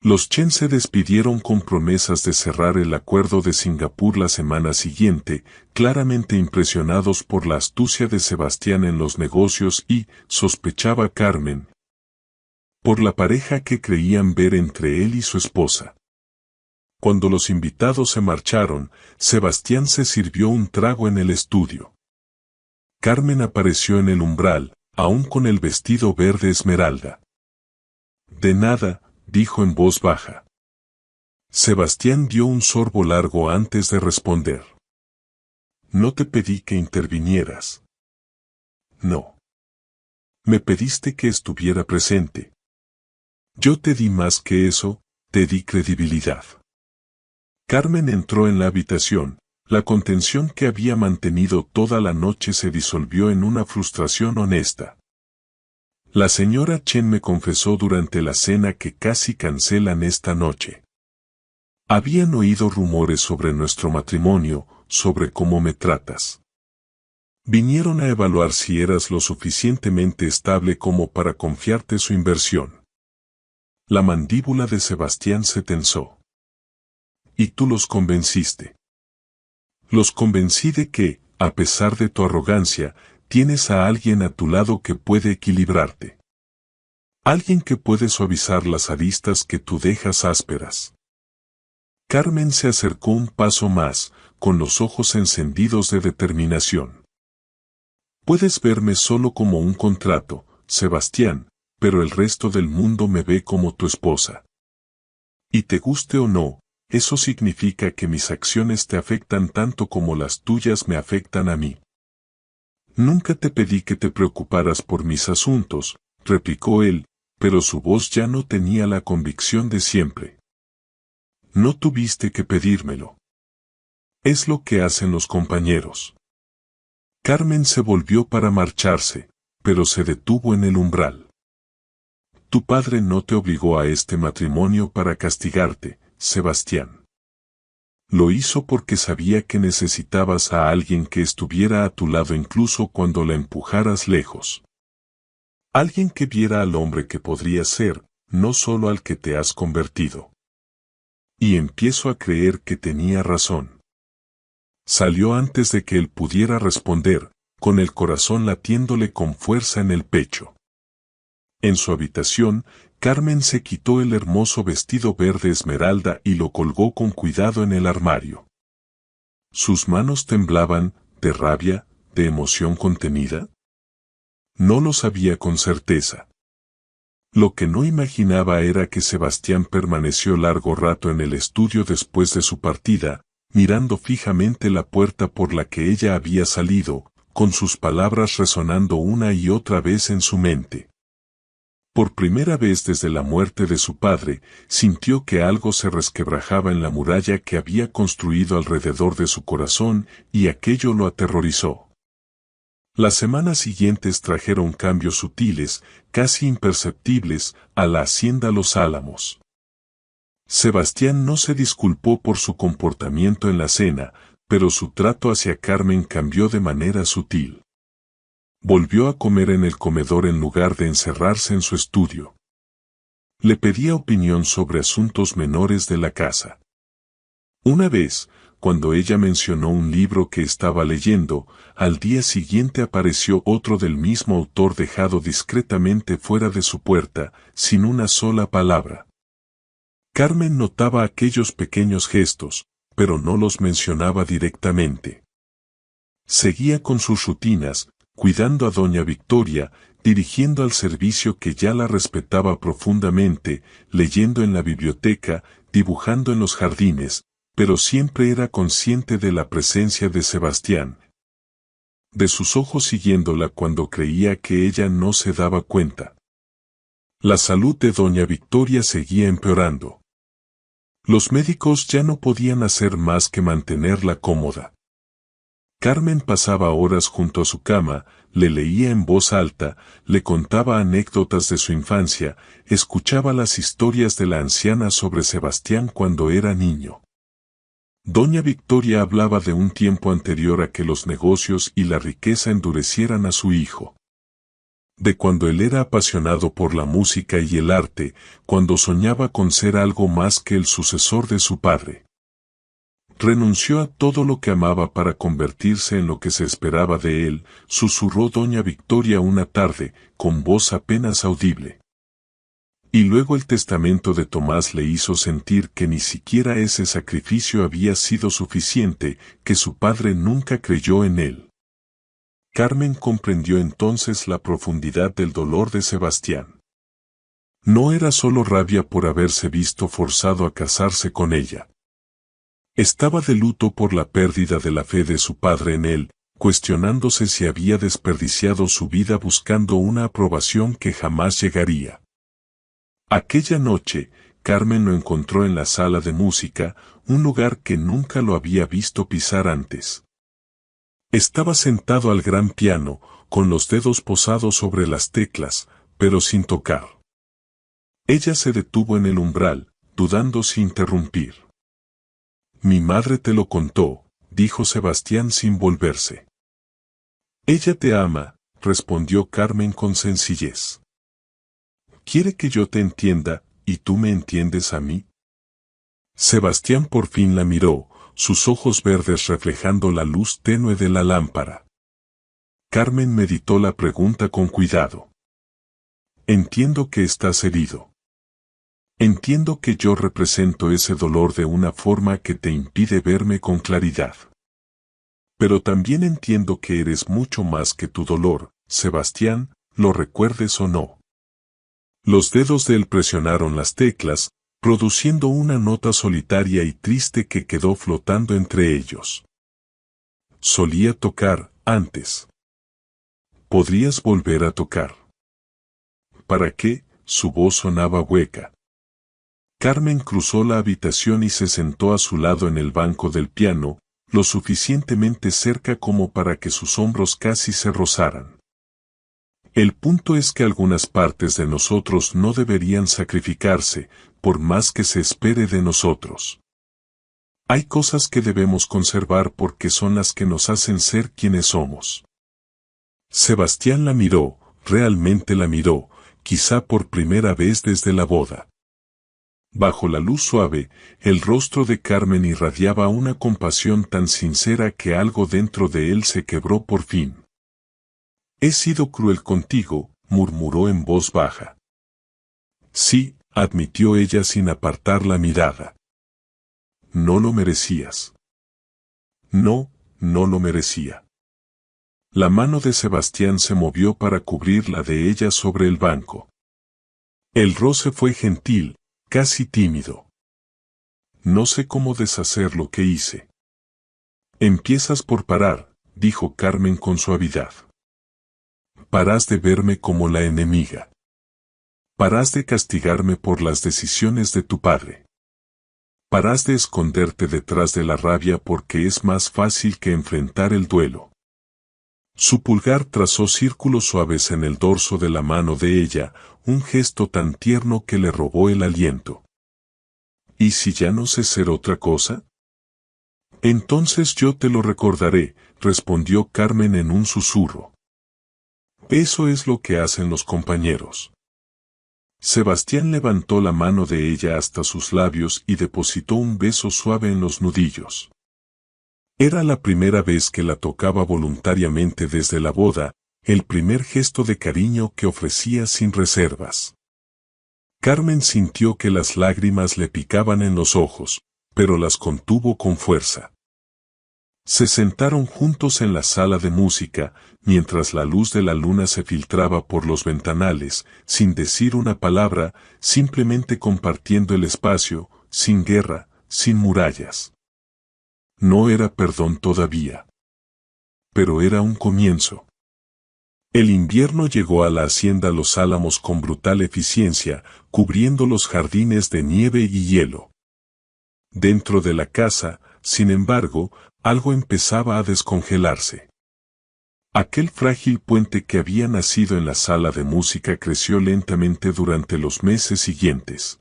Los Chen se despidieron con promesas de cerrar el acuerdo de Singapur la semana siguiente, claramente impresionados por la astucia de Sebastián en los negocios y, sospechaba Carmen, por la pareja que creían ver entre él y su esposa. Cuando los invitados se marcharon, Sebastián se sirvió un trago en el estudio. Carmen apareció en el umbral, aún con el vestido verde esmeralda. «De nada», dijo en voz baja. Sebastián dio un sorbo largo antes de responder. «No te pedí que intervinieras». «No. Me pediste que estuviera presente. Yo te di más que eso, te di credibilidad». Carmen entró en la habitación. La contención que había mantenido toda la noche se disolvió en una frustración honesta. La señora Chen me confesó durante la cena que casi cancelan esta noche. Habían oído rumores sobre nuestro matrimonio, sobre cómo me tratas. Vinieron a evaluar si eras lo suficientemente estable como para confiarte su inversión. La mandíbula de Sebastián se tensó. Y tú los convenciste. Los convencí de que, a pesar de tu arrogancia, tienes a alguien a tu lado que puede equilibrarte. Alguien que puede suavizar las aristas que tú dejas ásperas. Carmen se acercó un paso más, con los ojos encendidos de determinación. Puedes verme solo como un contrato, Sebastián, pero el resto del mundo me ve como tu esposa. Y te guste o no, eso significa que mis acciones te afectan tanto como las tuyas me afectan a mí. Nunca te pedí que te preocuparas por mis asuntos, replicó él, pero su voz ya no tenía la convicción de siempre. No tuviste que pedírmelo. Es lo que hacen los compañeros. Carmen se volvió para marcharse, pero se detuvo en el umbral. Tu padre no te obligó a este matrimonio para castigarte, Sebastián. Lo hizo porque sabía que necesitabas a alguien que estuviera a tu lado incluso cuando la empujaras lejos. Alguien que viera al hombre que podrías ser, no solo al que te has convertido. Y empiezo a creer que tenía razón. Salió antes de que él pudiera responder, con el corazón latiéndole con fuerza en el pecho. En su habitación, Carmen se quitó el hermoso vestido verde esmeralda y lo colgó con cuidado en el armario. Sus manos temblaban, de rabia, de emoción contenida. No lo sabía con certeza. Lo que no imaginaba era que Sebastián permaneció largo rato en el estudio después de su partida, mirando fijamente la puerta por la que ella había salido, con sus palabras resonando una y otra vez en su mente. Por primera vez desde la muerte de su padre, sintió que algo se resquebrajaba en la muralla que había construido alrededor de su corazón, y aquello lo aterrorizó. Las semanas siguientes trajeron cambios sutiles, casi imperceptibles, a la hacienda Los Álamos. Sebastián no se disculpó por su comportamiento en la cena, pero su trato hacia Carmen cambió de manera sutil. Volvió a comer en el comedor en lugar de encerrarse en su estudio. Le pedía opinión sobre asuntos menores de la casa. Una vez, cuando ella mencionó un libro que estaba leyendo, al día siguiente apareció otro del mismo autor dejado discretamente fuera de su puerta, sin una sola palabra. Carmen notaba aquellos pequeños gestos, pero no los mencionaba directamente. Seguía con sus rutinas, cuidando a doña Victoria, dirigiendo al servicio que ya la respetaba profundamente, leyendo en la biblioteca, dibujando en los jardines, pero siempre era consciente de la presencia de Sebastián. De sus ojos siguiéndola cuando creía que ella no se daba cuenta. La salud de doña Victoria seguía empeorando. Los médicos ya no podían hacer más que mantenerla cómoda. Carmen pasaba horas junto a su cama, le leía en voz alta, le contaba anécdotas de su infancia, escuchaba las historias de la anciana sobre Sebastián cuando era niño. Doña Victoria hablaba de un tiempo anterior a que los negocios y la riqueza endurecieran a su hijo. De cuando él era apasionado por la música y el arte, cuando soñaba con ser algo más que el sucesor de su padre. Renunció a todo lo que amaba para convertirse en lo que se esperaba de él, susurró doña Victoria una tarde, con voz apenas audible. Y luego el testamento de Tomás le hizo sentir que ni siquiera ese sacrificio había sido suficiente, que su padre nunca creyó en él. Carmen comprendió entonces la profundidad del dolor de Sebastián. No era solo rabia por haberse visto forzado a casarse con ella. Estaba de luto por la pérdida de la fe de su padre en él, cuestionándose si había desperdiciado su vida buscando una aprobación que jamás llegaría. Aquella noche, Carmen lo encontró en la sala de música, un lugar que nunca lo había visto pisar antes. Estaba sentado al gran piano, con los dedos posados sobre las teclas, pero sin tocar. Ella se detuvo en el umbral, dudando si interrumpir. Mi madre te lo contó, dijo Sebastián sin volverse. Ella te ama, respondió Carmen con sencillez. ¿Quiere que yo te entienda, y tú me entiendes a mí? Sebastián por fin la miró, sus ojos verdes reflejando la luz tenue de la lámpara. Carmen meditó la pregunta con cuidado. Entiendo que estás herido. Entiendo que yo represento ese dolor de una forma que te impide verme con claridad. Pero también entiendo que eres mucho más que tu dolor, Sebastián, lo recuerdes o no. Los dedos de él presionaron las teclas, produciendo una nota solitaria y triste que quedó flotando entre ellos. Solía tocar, antes. ¿Podrías volver a tocar? ¿Para qué? Su voz sonaba hueca. Carmen cruzó la habitación y se sentó a su lado en el banco del piano, lo suficientemente cerca como para que sus hombros casi se rozaran. El punto es que algunas partes de nosotros no deberían sacrificarse, por más que se espere de nosotros. Hay cosas que debemos conservar porque son las que nos hacen ser quienes somos. Sebastián la miró, realmente la miró, quizá por primera vez desde la boda. Bajo la luz suave, el rostro de Carmen irradiaba una compasión tan sincera que algo dentro de él se quebró por fin. He sido cruel contigo, murmuró en voz baja. Sí, admitió ella sin apartar la mirada. No lo merecías. No, no lo merecía. La mano de Sebastián se movió para cubrir la de ella sobre el banco. El roce fue gentil, casi tímido. No sé cómo deshacer lo que hice. Empiezas por parar, dijo Carmen con suavidad. Parás de verme como la enemiga. Parás de castigarme por las decisiones de tu padre. Parás de esconderte detrás de la rabia porque es más fácil que enfrentar el duelo. Su pulgar trazó círculos suaves en el dorso de la mano de ella, un gesto tan tierno que le robó el aliento. ¿Y si ya no sé ser otra cosa? Entonces yo te lo recordaré, respondió Carmen en un susurro. Eso es lo que hacen los compañeros. Sebastián levantó la mano de ella hasta sus labios y depositó un beso suave en los nudillos. Era la primera vez que la tocaba voluntariamente desde la boda, el primer gesto de cariño que ofrecía sin reservas. Carmen sintió que las lágrimas le picaban en los ojos, pero las contuvo con fuerza. Se sentaron juntos en la sala de música, mientras la luz de la luna se filtraba por los ventanales, sin decir una palabra, simplemente compartiendo el espacio, sin guerra, sin murallas. No era perdón todavía. Pero era un comienzo. El invierno llegó a la hacienda Los Álamos con brutal eficiencia, cubriendo los jardines de nieve y hielo. Dentro de la casa, sin embargo, algo empezaba a descongelarse. Aquel frágil puente que había nacido en la sala de música creció lentamente durante los meses siguientes.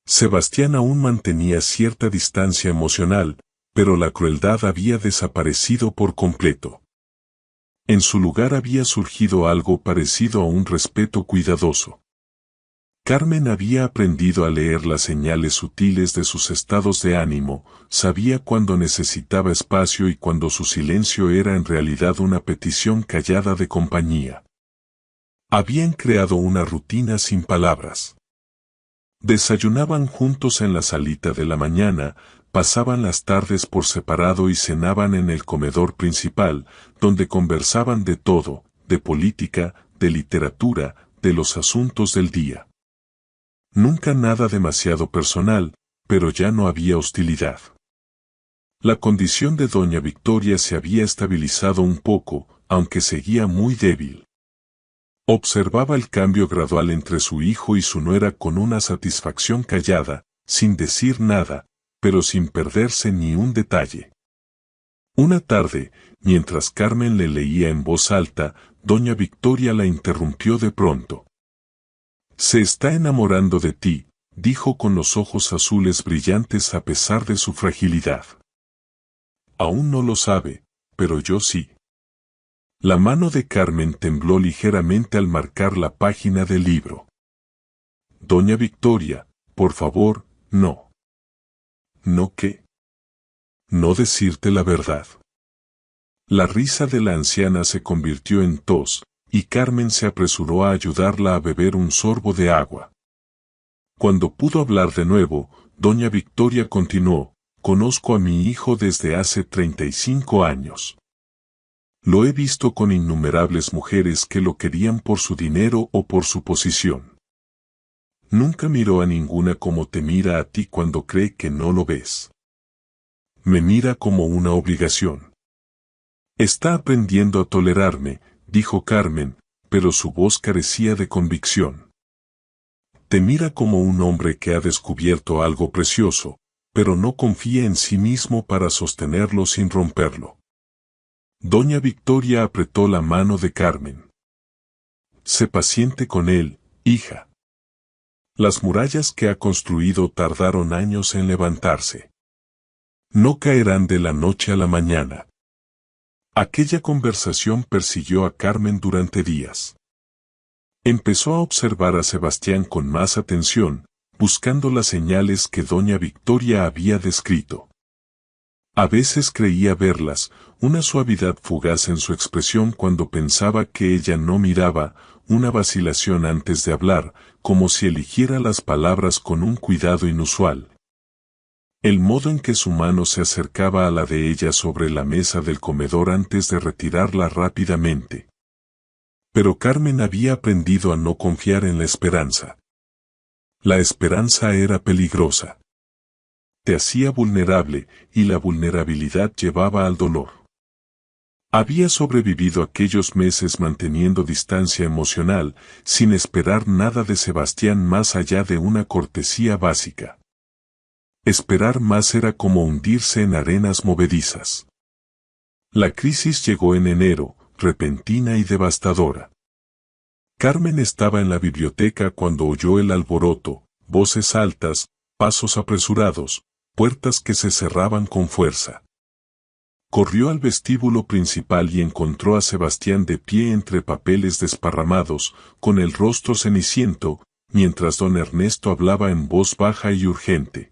Sebastián aún mantenía cierta distancia emocional, pero la crueldad había desaparecido por completo. En su lugar había surgido algo parecido a un respeto cuidadoso. Carmen había aprendido a leer las señales sutiles de sus estados de ánimo, sabía cuándo necesitaba espacio y cuándo su silencio era en realidad una petición callada de compañía. Habían creado una rutina sin palabras. Desayunaban juntos en la salita de la mañana, pasaban las tardes por separado y cenaban en el comedor principal, donde conversaban de todo, de política, de literatura, de los asuntos del día. Nunca nada demasiado personal, pero ya no había hostilidad. La condición de doña Victoria se había estabilizado un poco, aunque seguía muy débil. Observaba el cambio gradual entre su hijo y su nuera con una satisfacción callada, sin decir nada, pero sin perderse ni un detalle. Una tarde, mientras Carmen le leía en voz alta, doña Victoria la interrumpió de pronto. «Se está enamorando de ti», dijo con los ojos azules brillantes a pesar de su fragilidad. «Aún no lo sabe, pero yo sí». La mano de Carmen tembló ligeramente al marcar la página del libro. «Doña Victoria, por favor, no». «¿No qué?» «No decirte la verdad». La risa de la anciana se convirtió en tos, y Carmen se apresuró a ayudarla a beber un sorbo de agua. Cuando pudo hablar de nuevo, doña Victoria continuó: «Conozco a mi hijo desde hace 35 años. Lo he visto con innumerables mujeres que lo querían por su dinero o por su posición. Nunca miró a ninguna como te mira a ti cuando cree que no lo ves. Me mira como una obligación. Está aprendiendo a tolerarme», dijo Carmen, pero su voz carecía de convicción. «Te mira como un hombre que ha descubierto algo precioso, pero no confía en sí mismo para sostenerlo sin romperlo». Doña Victoria apretó la mano de Carmen. «Sé paciente con él, hija. Las murallas que ha construido tardaron años en levantarse. No caerán de la noche a la mañana». Aquella conversación persiguió a Carmen durante días. Empezó a observar a Sebastián con más atención, buscando las señales que doña Victoria había descrito. A veces creía verlas, una suavidad fugaz en su expresión cuando pensaba que ella no miraba, una vacilación antes de hablar, como si eligiera las palabras con un cuidado inusual. El modo en que su mano se acercaba a la de ella sobre la mesa del comedor antes de retirarla rápidamente. Pero Carmen había aprendido a no confiar en la esperanza. La esperanza era peligrosa. Te hacía vulnerable, y la vulnerabilidad llevaba al dolor. Había sobrevivido aquellos meses manteniendo distancia emocional, sin esperar nada de Sebastián más allá de una cortesía básica. Esperar más era como hundirse en arenas movedizas. La crisis llegó en enero, repentina y devastadora. Carmen estaba en la biblioteca cuando oyó el alboroto, voces altas, pasos apresurados, puertas que se cerraban con fuerza. Corrió al vestíbulo principal y encontró a Sebastián de pie entre papeles desparramados, con el rostro ceniciento, mientras don Ernesto hablaba en voz baja y urgente.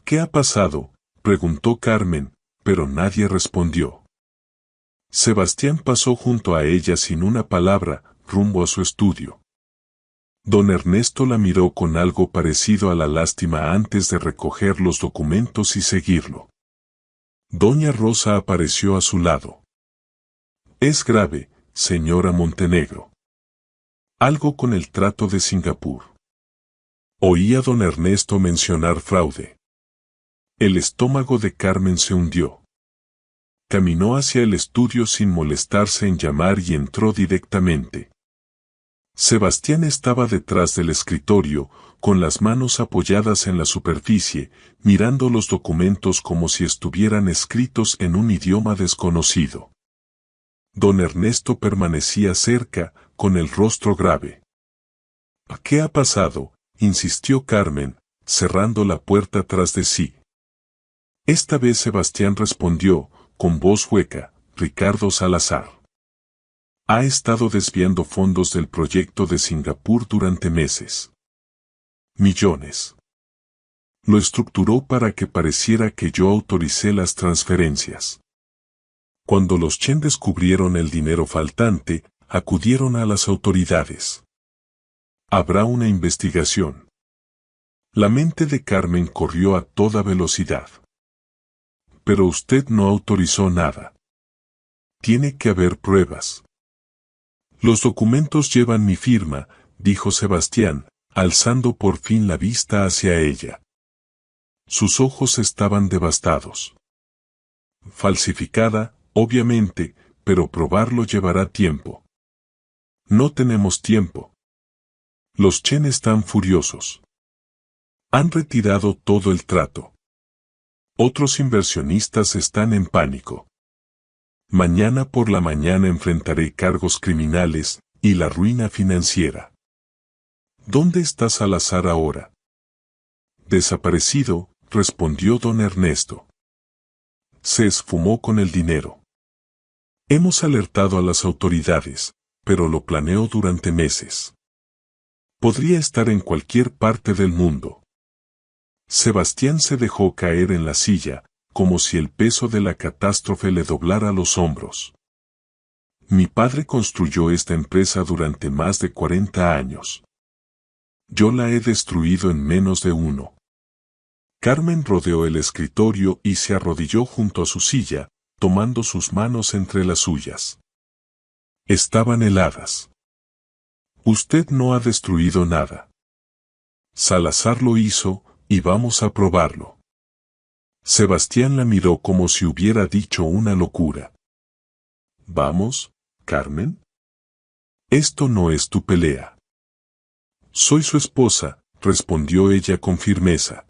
«¿Qué ha pasado?», preguntó Carmen, pero nadie respondió. Sebastián pasó junto a ella sin una palabra, rumbo a su estudio. Don Ernesto la miró con algo parecido a la lástima antes de recoger los documentos y seguirlo. Doña Rosa apareció a su lado. «Es grave, señora Montenegro. Algo con el trato de Singapur». Oía don Ernesto mencionar fraude. El estómago de Carmen se hundió. Caminó hacia el estudio sin molestarse en llamar y entró directamente. Sebastián estaba detrás del escritorio, con las manos apoyadas en la superficie, mirando los documentos como si estuvieran escritos en un idioma desconocido. Don Ernesto permanecía cerca, con el rostro grave. ¿Qué ha pasado?, insistió Carmen, cerrando la puerta tras de sí. Esta vez Sebastián respondió, con voz hueca: Ricardo Salazar. Ha estado desviando fondos del proyecto de Singapur durante meses. Millones. Lo estructuró para que pareciera que yo autoricé las transferencias. Cuando los Chen descubrieron el dinero faltante, acudieron a las autoridades. Habrá una investigación. La mente de Carmen corrió a toda velocidad. Pero usted no autorizó nada. Tiene que haber pruebas. Los documentos llevan mi firma, dijo Sebastián, alzando por fin la vista hacia ella. Sus ojos estaban devastados. Falsificada, obviamente, pero probarlo llevará tiempo. No tenemos tiempo. Los Chen están furiosos. Han retirado todo el trato. Otros inversionistas están en pánico. Mañana por la mañana enfrentaré cargos criminales y la ruina financiera. ¿Dónde está Salazar ahora? Desaparecido, respondió don Ernesto. Se esfumó con el dinero. Hemos alertado a las autoridades, pero lo planeó durante meses. Podría estar en cualquier parte del mundo. Sebastián se dejó caer en la silla, como si el peso de la catástrofe le doblara los hombros. Mi padre construyó esta empresa durante más de 40 años. Yo la he destruido en menos de uno. Carmen rodeó el escritorio y se arrodilló junto a su silla, tomando sus manos entre las suyas. Estaban heladas. Usted no ha destruido nada. Salazar lo hizo, y vamos a probarlo. Sebastián la miró como si hubiera dicho una locura. ¿Vamos, Carmen? Esto no es tu pelea. Soy su esposa, respondió ella con firmeza.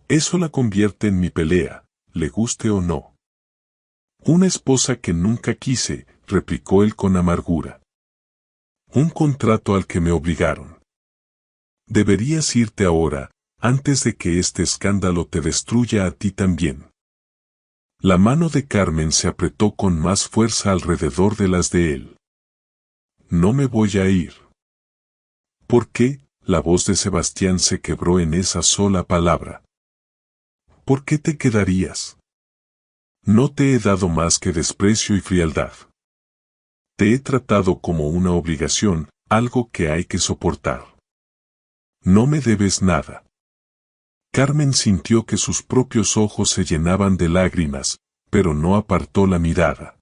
Eso la convierte en mi pelea, le guste o no. Una esposa que nunca quise, replicó él con amargura. Un contrato al que me obligaron. Deberías irte ahora, antes de que este escándalo te destruya a ti también. La mano de Carmen se apretó con más fuerza alrededor de las de él. No me voy a ir. ¿Por qué? La voz de Sebastián se quebró en esa sola palabra. ¿Por qué te quedarías? No te he dado más que desprecio y frialdad. Te he tratado como una obligación, algo que hay que soportar. No me debes nada. Carmen sintió que sus propios ojos se llenaban de lágrimas, pero no apartó la mirada.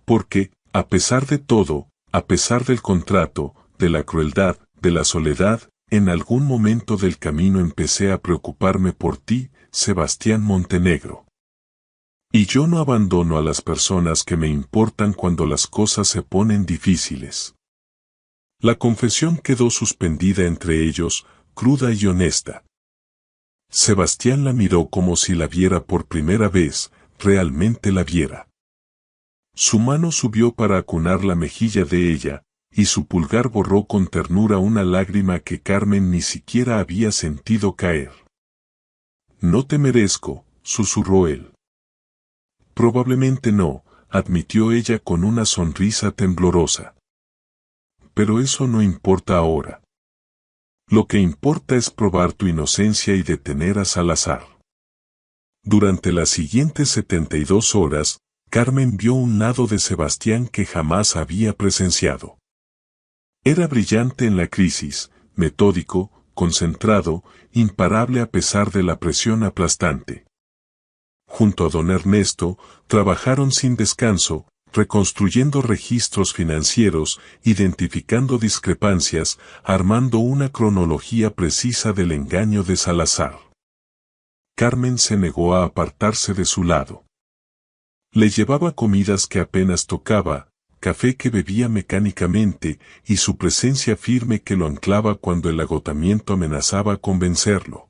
Porque, a pesar de todo, a pesar del contrato, de la crueldad, de la soledad, en algún momento del camino empecé a preocuparme por ti, Sebastián Montenegro. Y yo no abandono a las personas que me importan cuando las cosas se ponen difíciles. La confesión quedó suspendida entre ellos, cruda y honesta. Sebastián la miró como si la viera por primera vez, realmente la viera. Su mano subió para acunar la mejilla de ella, y su pulgar borró con ternura una lágrima que Carmen ni siquiera había sentido caer. No te merezco, susurró él. Probablemente no, admitió ella con una sonrisa temblorosa. Pero eso no importa ahora. Lo que importa es probar tu inocencia y detener a Salazar. Durante las siguientes 72 horas, Carmen vio un lado de Sebastián que jamás había presenciado. Era brillante en la crisis, metódico, concentrado, imparable a pesar de la presión aplastante. Junto a don Ernesto, trabajaron sin descanso, reconstruyendo registros financieros, identificando discrepancias, armando una cronología precisa del engaño de Salazar. Carmen se negó a apartarse de su lado. Le llevaba comidas que apenas tocaba, café que bebía mecánicamente y su presencia firme que lo anclaba cuando el agotamiento amenazaba con vencerlo.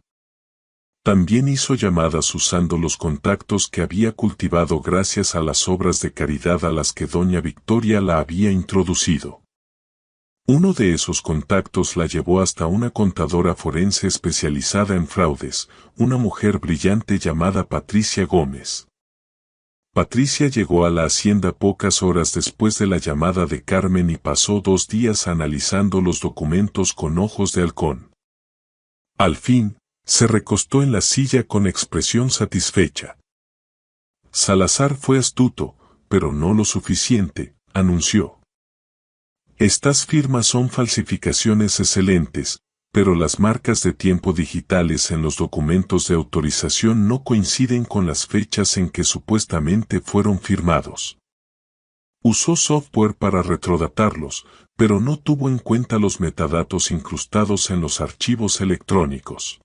También hizo llamadas usando los contactos que había cultivado gracias a las obras de caridad a las que doña Victoria la había introducido. Uno de esos contactos la llevó hasta una contadora forense especializada en fraudes, una mujer brillante llamada Patricia Gómez. Patricia llegó a la hacienda pocas horas después de la llamada de Carmen y pasó 2 días analizando los documentos con ojos de halcón. Al fin, se recostó en la silla con expresión satisfecha. Salazar fue astuto, pero no lo suficiente, anunció. Estas firmas son falsificaciones excelentes, pero las marcas de tiempo digitales en los documentos de autorización no coinciden con las fechas en que supuestamente fueron firmados. Usó software para retrodatarlos, pero no tuvo en cuenta los metadatos incrustados en los archivos electrónicos.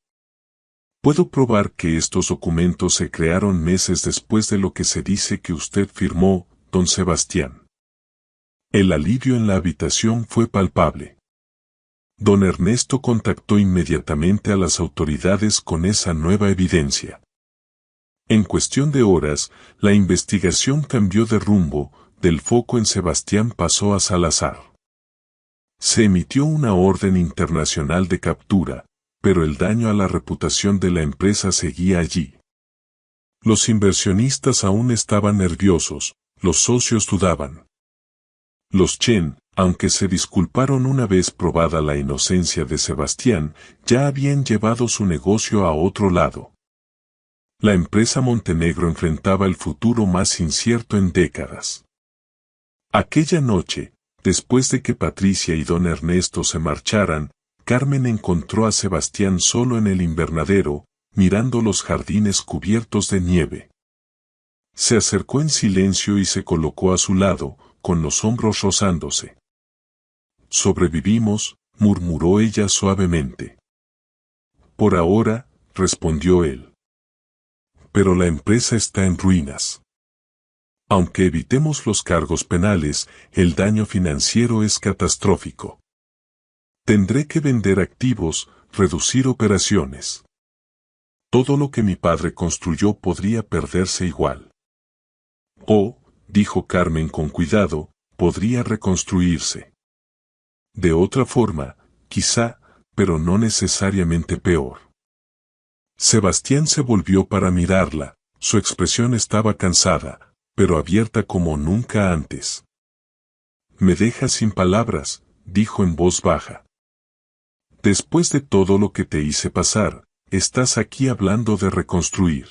Puedo probar que estos documentos se crearon meses después de lo que se dice que usted firmó, don Sebastián. El alivio en la habitación fue palpable. Don Ernesto contactó inmediatamente a las autoridades con esa nueva evidencia. En cuestión de horas, la investigación cambió de rumbo, del foco en Sebastián pasó a Salazar. Se emitió una orden internacional de captura, pero el daño a la reputación de la empresa seguía allí. Los inversionistas aún estaban nerviosos, los socios dudaban. Los Chen, aunque se disculparon una vez probada la inocencia de Sebastián, ya habían llevado su negocio a otro lado. La empresa Montenegro enfrentaba el futuro más incierto en décadas. Aquella noche, después de que Patricia y don Ernesto se marcharan, Carmen encontró a Sebastián solo en el invernadero, mirando los jardines cubiertos de nieve. Se acercó en silencio y se colocó a su lado, con los hombros rozándose. «Sobrevivimos», murmuró ella suavemente. «Por ahora», respondió él. «Pero la empresa está en ruinas. Aunque evitemos los cargos penales, el daño financiero es catastrófico. Tendré que vender activos, reducir operaciones. Todo lo que mi padre construyó podría perderse igual». «Oh», dijo Carmen con cuidado, «podría reconstruirse. De otra forma, quizá, pero no necesariamente peor». Sebastián se volvió para mirarla, su expresión estaba cansada, pero abierta como nunca antes. «Me dejas sin palabras», dijo en voz baja. «Después de todo lo que te hice pasar, estás aquí hablando de reconstruir.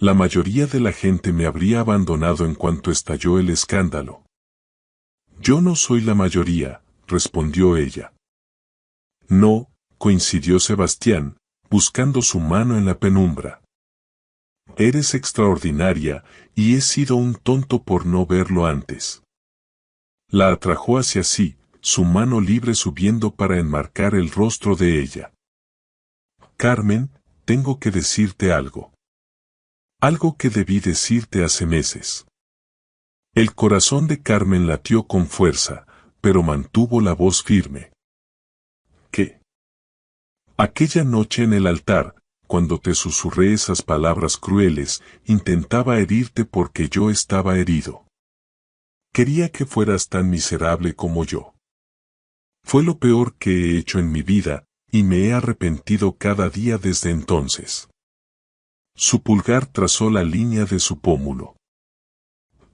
La mayoría de la gente me habría abandonado en cuanto estalló el escándalo». «Yo no soy la mayoría», respondió ella. «No», coincidió Sebastián, buscando su mano en la penumbra. «Eres extraordinaria, y he sido un tonto por no verlo antes». La atrajo hacia sí, su mano libre subiendo para enmarcar el rostro de ella. «Carmen, tengo que decirte algo. Algo que debí decirte hace meses». El corazón de Carmen latió con fuerza, pero mantuvo la voz firme. «¿Qué?» «Aquella noche en el altar, cuando te susurré esas palabras crueles, intentaba herirte porque yo estaba herido. Quería que fueras tan miserable como yo. Fue lo peor que he hecho en mi vida, y me he arrepentido cada día desde entonces». Su pulgar trazó la línea de su pómulo.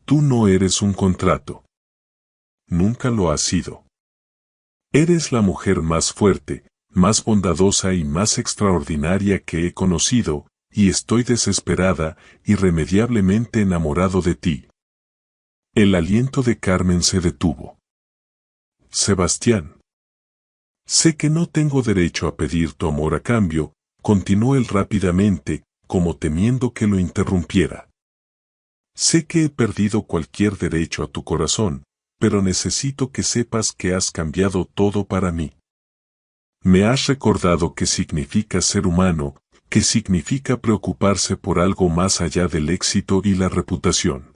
«Tú no eres un contrato. Nunca lo has sido. Eres la mujer más fuerte, más bondadosa y más extraordinaria que he conocido, y estoy desesperada, irremediablemente enamorado de ti». El aliento de Carmen se detuvo. «Sebastián. Sé que no tengo derecho a pedir tu amor a cambio», continuó él rápidamente, como temiendo que lo interrumpiera. «Sé que he perdido cualquier derecho a tu corazón, pero necesito que sepas que has cambiado todo para mí. Me has recordado qué significa ser humano, qué significa preocuparse por algo más allá del éxito y la reputación.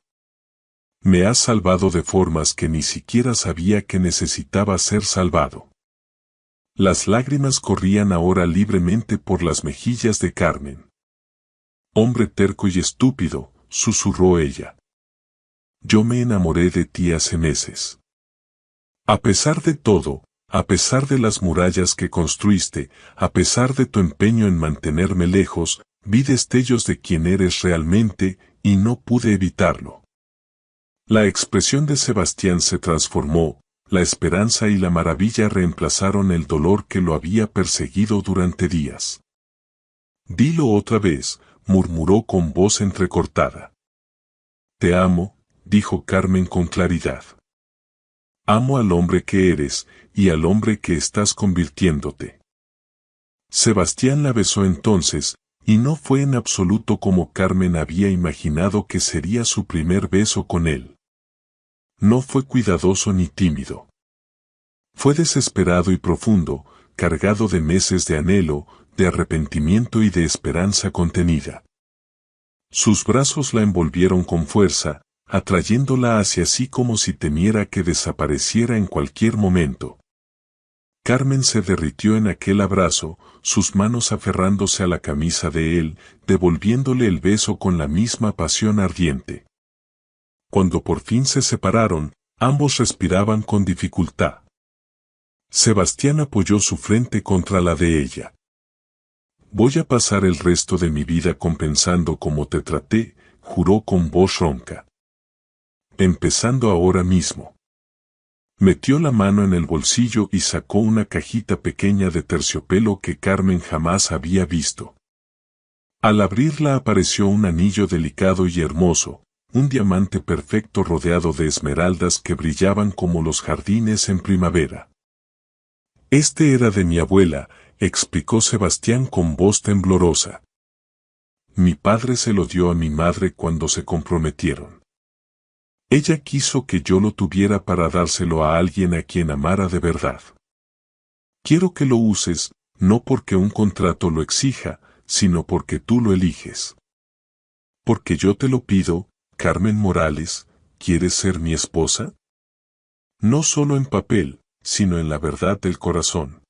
Me has salvado de formas que ni siquiera sabía que necesitaba ser salvado. Las lágrimas corrían ahora libremente por las mejillas de Carmen. Hombre terco y estúpido, susurró ella. Yo me enamoré de ti hace meses. A pesar de todo, a pesar de las murallas que construiste, a pesar de tu empeño en mantenerme lejos, vi destellos de quién eres realmente, y no pude evitarlo. La expresión de Sebastián se transformó, la esperanza y la maravilla reemplazaron el dolor que lo había perseguido durante días. Dilo otra vez, murmuró con voz entrecortada. Te amo, dijo Carmen con claridad. Amo al hombre que eres, y al hombre que estás convirtiéndote. Sebastián la besó entonces, y no fue en absoluto como Carmen había imaginado que sería su primer beso con él. No fue cuidadoso ni tímido. Fue desesperado y profundo, cargado de meses de anhelo, de arrepentimiento y de esperanza contenida. Sus brazos la envolvieron con fuerza, atrayéndola hacia sí como si temiera que desapareciera en cualquier momento. Carmen se derritió en aquel abrazo, sus manos aferrándose a la camisa de él, devolviéndole el beso con la misma pasión ardiente. Cuando por fin se separaron, ambos respiraban con dificultad. Sebastián apoyó su frente contra la de ella. Voy a pasar el resto de mi vida compensando como te traté, juró con voz ronca. Empezando ahora mismo. Metió la mano en el bolsillo y sacó una cajita pequeña de terciopelo que Carmen jamás había visto. Al abrirla apareció un anillo delicado y hermoso, un diamante perfecto rodeado de esmeraldas que brillaban como los jardines en primavera. Este era de mi abuela, explicó Sebastián con voz temblorosa. Mi padre se lo dio a mi madre cuando se comprometieron. Ella quiso que yo lo tuviera para dárselo a alguien a quien amara de verdad. Quiero que lo uses, no porque un contrato lo exija, sino porque tú lo eliges. Porque yo te lo pido, Carmen Morales, ¿quieres ser mi esposa? No solo en papel, sino en la verdad del corazón.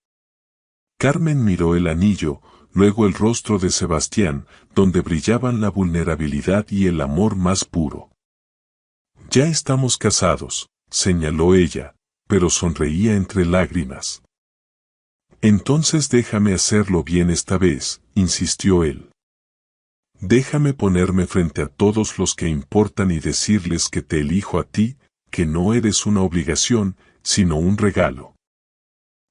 Carmen miró el anillo, luego el rostro de Sebastián, donde brillaban la vulnerabilidad y el amor más puro. Ya estamos casados, señaló ella, pero sonreía entre lágrimas. Entonces déjame hacerlo bien esta vez, insistió él. Déjame ponerme frente a todos los que importan y decirles que te elijo a ti, que no eres una obligación, sino un regalo.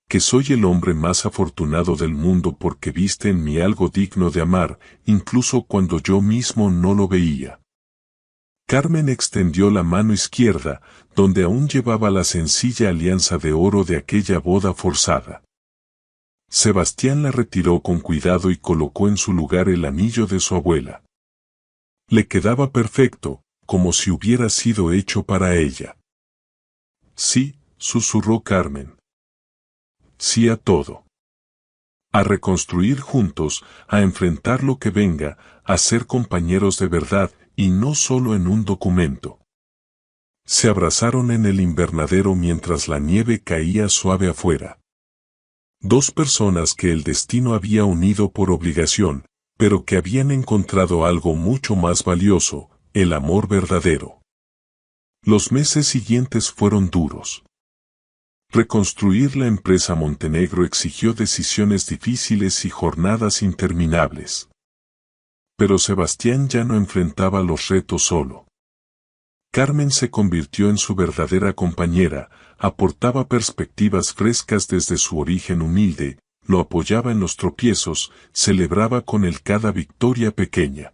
Que soy el hombre más afortunado del mundo porque viste en mí algo digno de amar, incluso cuando yo mismo no lo veía. Carmen extendió la mano izquierda, donde aún llevaba la sencilla alianza de oro de aquella boda forzada. Sebastián la retiró con cuidado y colocó en su lugar el anillo de su abuela. Le quedaba perfecto, como si hubiera sido hecho para ella. Sí, susurró Carmen. Sí a todo. A reconstruir juntos, a enfrentar lo que venga, a ser compañeros de verdad, y no solo en un documento. Se abrazaron en el invernadero mientras la nieve caía suave afuera. Dos personas que el destino había unido por obligación, pero que habían encontrado algo mucho más valioso, el amor verdadero. Los meses siguientes fueron duros. Reconstruir la empresa Montenegro exigió decisiones difíciles y jornadas interminables. Pero Sebastián ya no enfrentaba los retos solo. Carmen se convirtió en su verdadera compañera, aportaba perspectivas frescas desde su origen humilde, lo apoyaba en los tropiezos, celebraba con él cada victoria pequeña.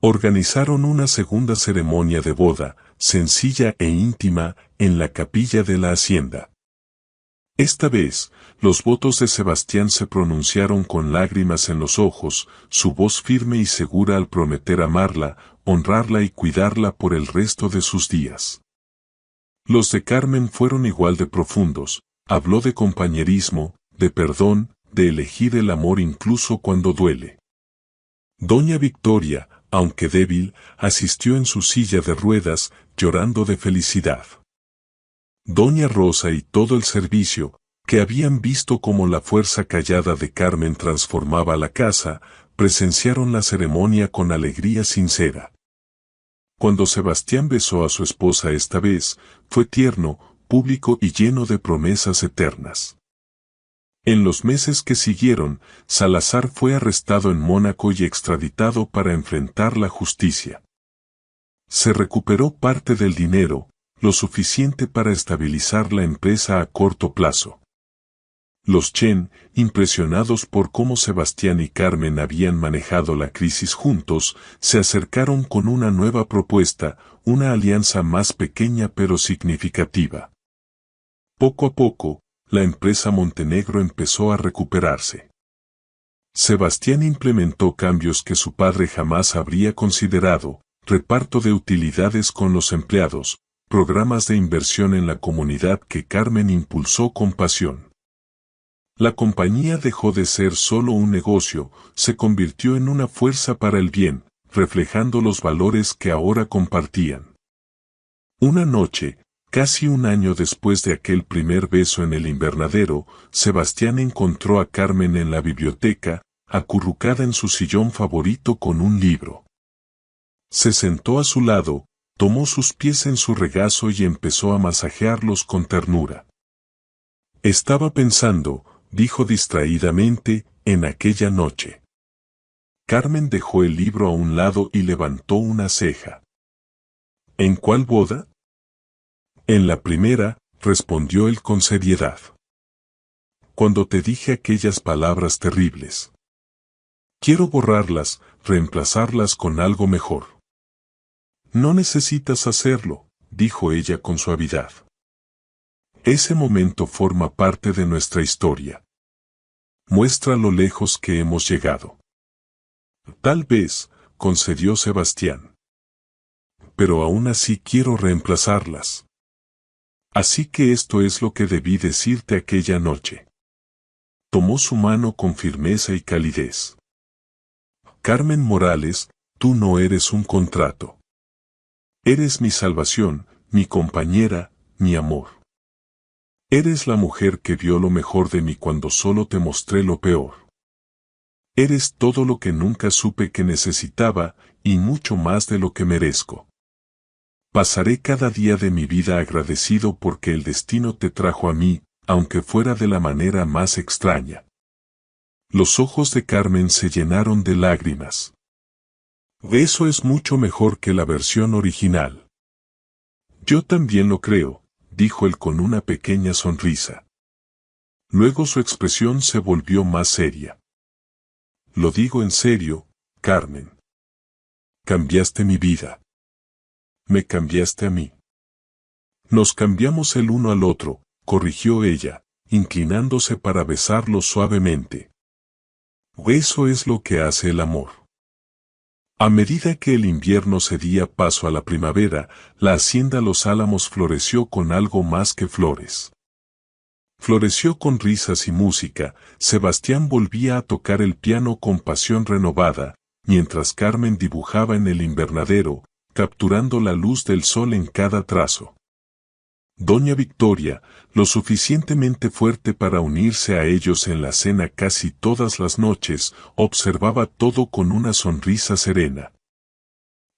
Organizaron una segunda ceremonia de boda, sencilla e íntima, en la capilla de la hacienda. Esta vez, los votos de Sebastián se pronunciaron con lágrimas en los ojos, su voz firme y segura al prometer amarla, honrarla y cuidarla por el resto de sus días. Los de Carmen fueron igual de profundos, habló de compañerismo, de perdón, de elegir el amor incluso cuando duele. Doña Victoria, aunque débil, asistió en su silla de ruedas, llorando de felicidad. Doña Rosa y todo el servicio, que habían visto cómo la fuerza callada de Carmen transformaba la casa, presenciaron la ceremonia con alegría sincera. Cuando Sebastián besó a su esposa esta vez, fue tierno, público y lleno de promesas eternas. En los meses que siguieron, Salazar fue arrestado en Mónaco y extraditado para enfrentar la justicia. Se recuperó parte del dinero, lo suficiente para estabilizar la empresa a corto plazo. Los Chen, impresionados por cómo Sebastián y Carmen habían manejado la crisis juntos, se acercaron con una nueva propuesta, una alianza más pequeña pero significativa. Poco a poco, la empresa Montenegro empezó a recuperarse. Sebastián implementó cambios que su padre jamás habría considerado: reparto de utilidades con los empleados, programas de inversión en la comunidad que Carmen impulsó con pasión. La compañía dejó de ser solo un negocio, se convirtió en una fuerza para el bien, reflejando los valores que ahora compartían. Una noche, casi un año después de aquel primer beso en el invernadero, Sebastián encontró a Carmen en la biblioteca, acurrucada en su sillón favorito con un libro. Se sentó a su lado, tomó sus pies en su regazo y empezó a masajearlos con ternura. Estaba pensando, dijo distraídamente, en aquella noche. Carmen dejó el libro a un lado y levantó una ceja. ¿En cuál boda? En la primera, respondió él con seriedad. Cuando te dije aquellas palabras terribles. Quiero borrarlas, reemplazarlas con algo mejor. No necesitas hacerlo, dijo ella con suavidad. Ese momento forma parte de nuestra historia. Muestra lo lejos que hemos llegado. Tal vez, concedió Sebastián. Pero aún así quiero reemplazarlas. Así que esto es lo que debí decirte aquella noche. Tomó su mano con firmeza y calidez. Carmen Morales, tú no eres un contrato. Eres mi salvación, mi compañera, mi amor. Eres la mujer que vio lo mejor de mí cuando solo te mostré lo peor. Eres todo lo que nunca supe que necesitaba, y mucho más de lo que merezco. Pasaré cada día de mi vida agradecido porque el destino te trajo a mí, aunque fuera de la manera más extraña. Los ojos de Carmen se llenaron de lágrimas. Eso es mucho mejor que la versión original. Yo también lo creo, dijo él con una pequeña sonrisa. Luego su expresión se volvió más seria. Lo digo en serio, Carmen. Cambiaste mi vida. Me cambiaste a mí. Nos cambiamos el uno al otro, corrigió ella, inclinándose para besarlo suavemente. Eso es lo que hace el amor. A medida que el invierno cedía paso a la primavera, la hacienda Los Álamos floreció con algo más que flores. Floreció con risas y música. Sebastián volvía a tocar el piano con pasión renovada, mientras Carmen dibujaba en el invernadero, capturando la luz del sol en cada trazo. Doña Victoria, lo suficientemente fuerte para unirse a ellos en la cena casi todas las noches, observaba todo con una sonrisa serena.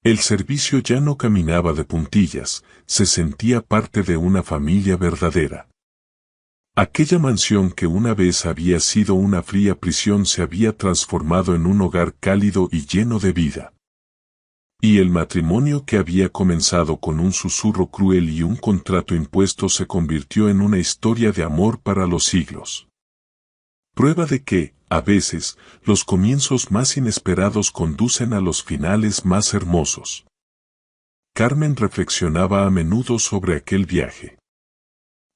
El servicio ya no caminaba de puntillas, se sentía parte de una familia verdadera. Aquella mansión que una vez había sido una fría prisión se había transformado en un hogar cálido y lleno de vida. Y el matrimonio que había comenzado con un susurro cruel y un contrato impuesto se convirtió en una historia de amor para los siglos. Prueba de que, a veces, los comienzos más inesperados conducen a los finales más hermosos. Carmen reflexionaba a menudo sobre aquel viaje.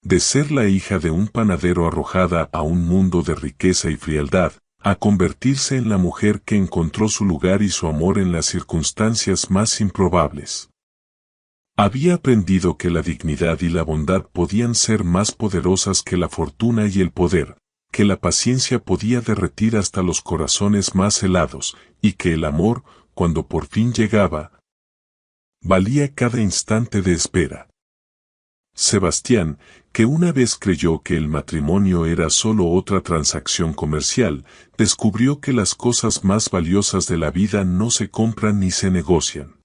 De ser la hija de un panadero arrojada a un mundo de riqueza y frialdad, a convertirse en la mujer que encontró su lugar y su amor en las circunstancias más improbables. Había aprendido que la dignidad y la bondad podían ser más poderosas que la fortuna y el poder, que la paciencia podía derretir hasta los corazones más helados, y que el amor, cuando por fin llegaba, valía cada instante de espera. Sebastián, que una vez creyó que el matrimonio era solo otra transacción comercial, descubrió que las cosas más valiosas de la vida no se compran ni se negocian.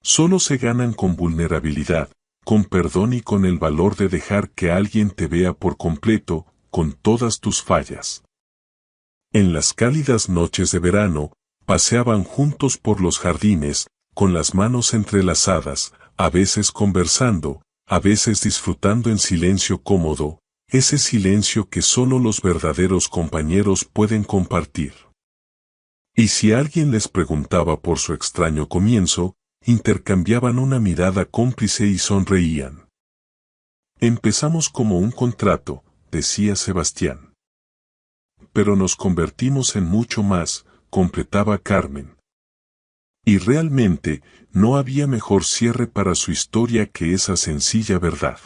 Solo se ganan con vulnerabilidad, con perdón y con el valor de dejar que alguien te vea por completo, con todas tus fallas. En las cálidas noches de verano, paseaban juntos por los jardines, con las manos entrelazadas, a veces conversando, a veces disfrutando en silencio cómodo, ese silencio que solo los verdaderos compañeros pueden compartir. Y si alguien les preguntaba por su extraño comienzo, intercambiaban una mirada cómplice y sonreían. Empezamos como un contrato, decía Sebastián. Pero nos convertimos en mucho más, completaba Carmen. Y realmente, no había mejor cierre para su historia que esa sencilla verdad.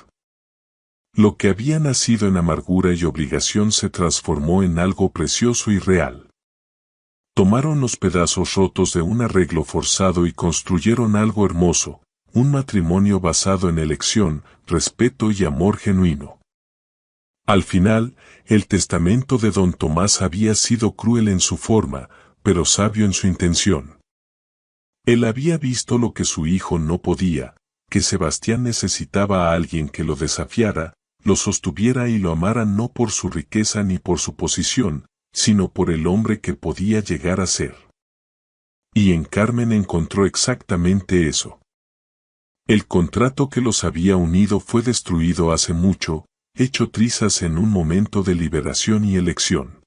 Lo que había nacido en amargura y obligación se transformó en algo precioso y real. Tomaron los pedazos rotos de un arreglo forzado y construyeron algo hermoso, un matrimonio basado en elección, respeto y amor genuino. Al final, el testamento de don Tomás había sido cruel en su forma, pero sabio en su intención. Él había visto lo que su hijo no podía, que Sebastián necesitaba a alguien que lo desafiara, lo sostuviera y lo amara no por su riqueza ni por su posición, sino por el hombre que podía llegar a ser. Y en Carmen encontró exactamente eso. El contrato que los había unido fue destruido hace mucho, hecho trizas en un momento de liberación y elección.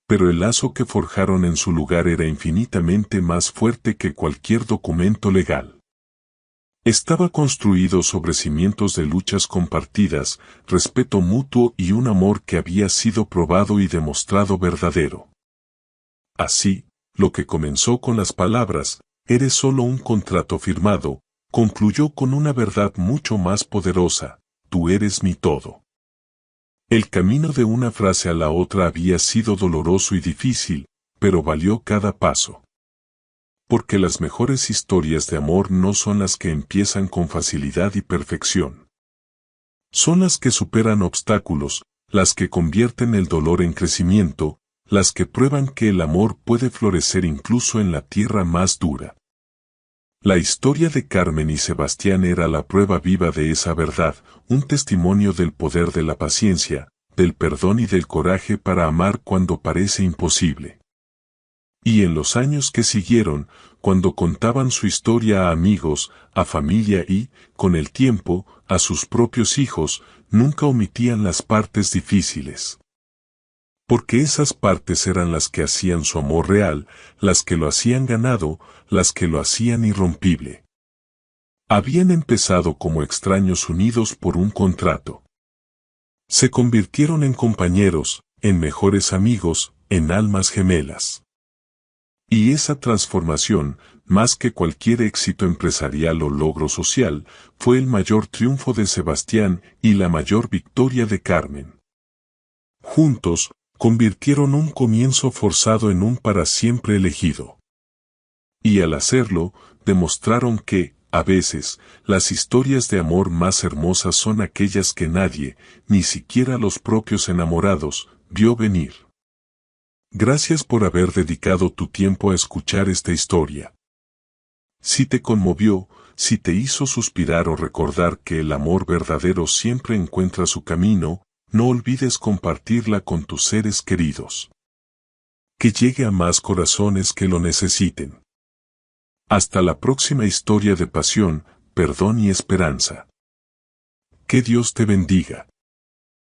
Pero el lazo que forjaron en su lugar era infinitamente más fuerte que cualquier documento legal. Estaba construido sobre cimientos de luchas compartidas, respeto mutuo y un amor que había sido probado y demostrado verdadero. Así, lo que comenzó con las palabras, "Eres solo un contrato firmado", concluyó con una verdad mucho más poderosa, "Tú eres mi todo". El camino de una frase a la otra había sido doloroso y difícil, pero valió cada paso. Porque las mejores historias de amor no son las que empiezan con facilidad y perfección. Son las que superan obstáculos, las que convierten el dolor en crecimiento, las que prueban que el amor puede florecer incluso en la tierra más dura. La historia de Carmen y Sebastián era la prueba viva de esa verdad, un testimonio del poder de la paciencia, del perdón y del coraje para amar cuando parece imposible. Y en los años que siguieron, cuando contaban su historia a amigos, a familia y, con el tiempo, a sus propios hijos, nunca omitían las partes difíciles. Porque esas partes eran las que hacían su amor real, las que lo hacían ganado, las que lo hacían irrompible. Habían empezado como extraños unidos por un contrato. Se convirtieron en compañeros, en mejores amigos, en almas gemelas. Y esa transformación, más que cualquier éxito empresarial o logro social, fue el mayor triunfo de Sebastián y la mayor victoria de Carmen. Juntos, convirtieron un comienzo forzado en un para siempre elegido. Y al hacerlo, demostraron que, a veces, las historias de amor más hermosas son aquellas que nadie, ni siquiera los propios enamorados, vio venir. Gracias por haber dedicado tu tiempo a escuchar esta historia. Si te conmovió, si te hizo suspirar o recordar que el amor verdadero siempre encuentra su camino, no olvides compartirla con tus seres queridos. Que llegue a más corazones que lo necesiten. Hasta la próxima historia de pasión, perdón y esperanza. Que Dios te bendiga.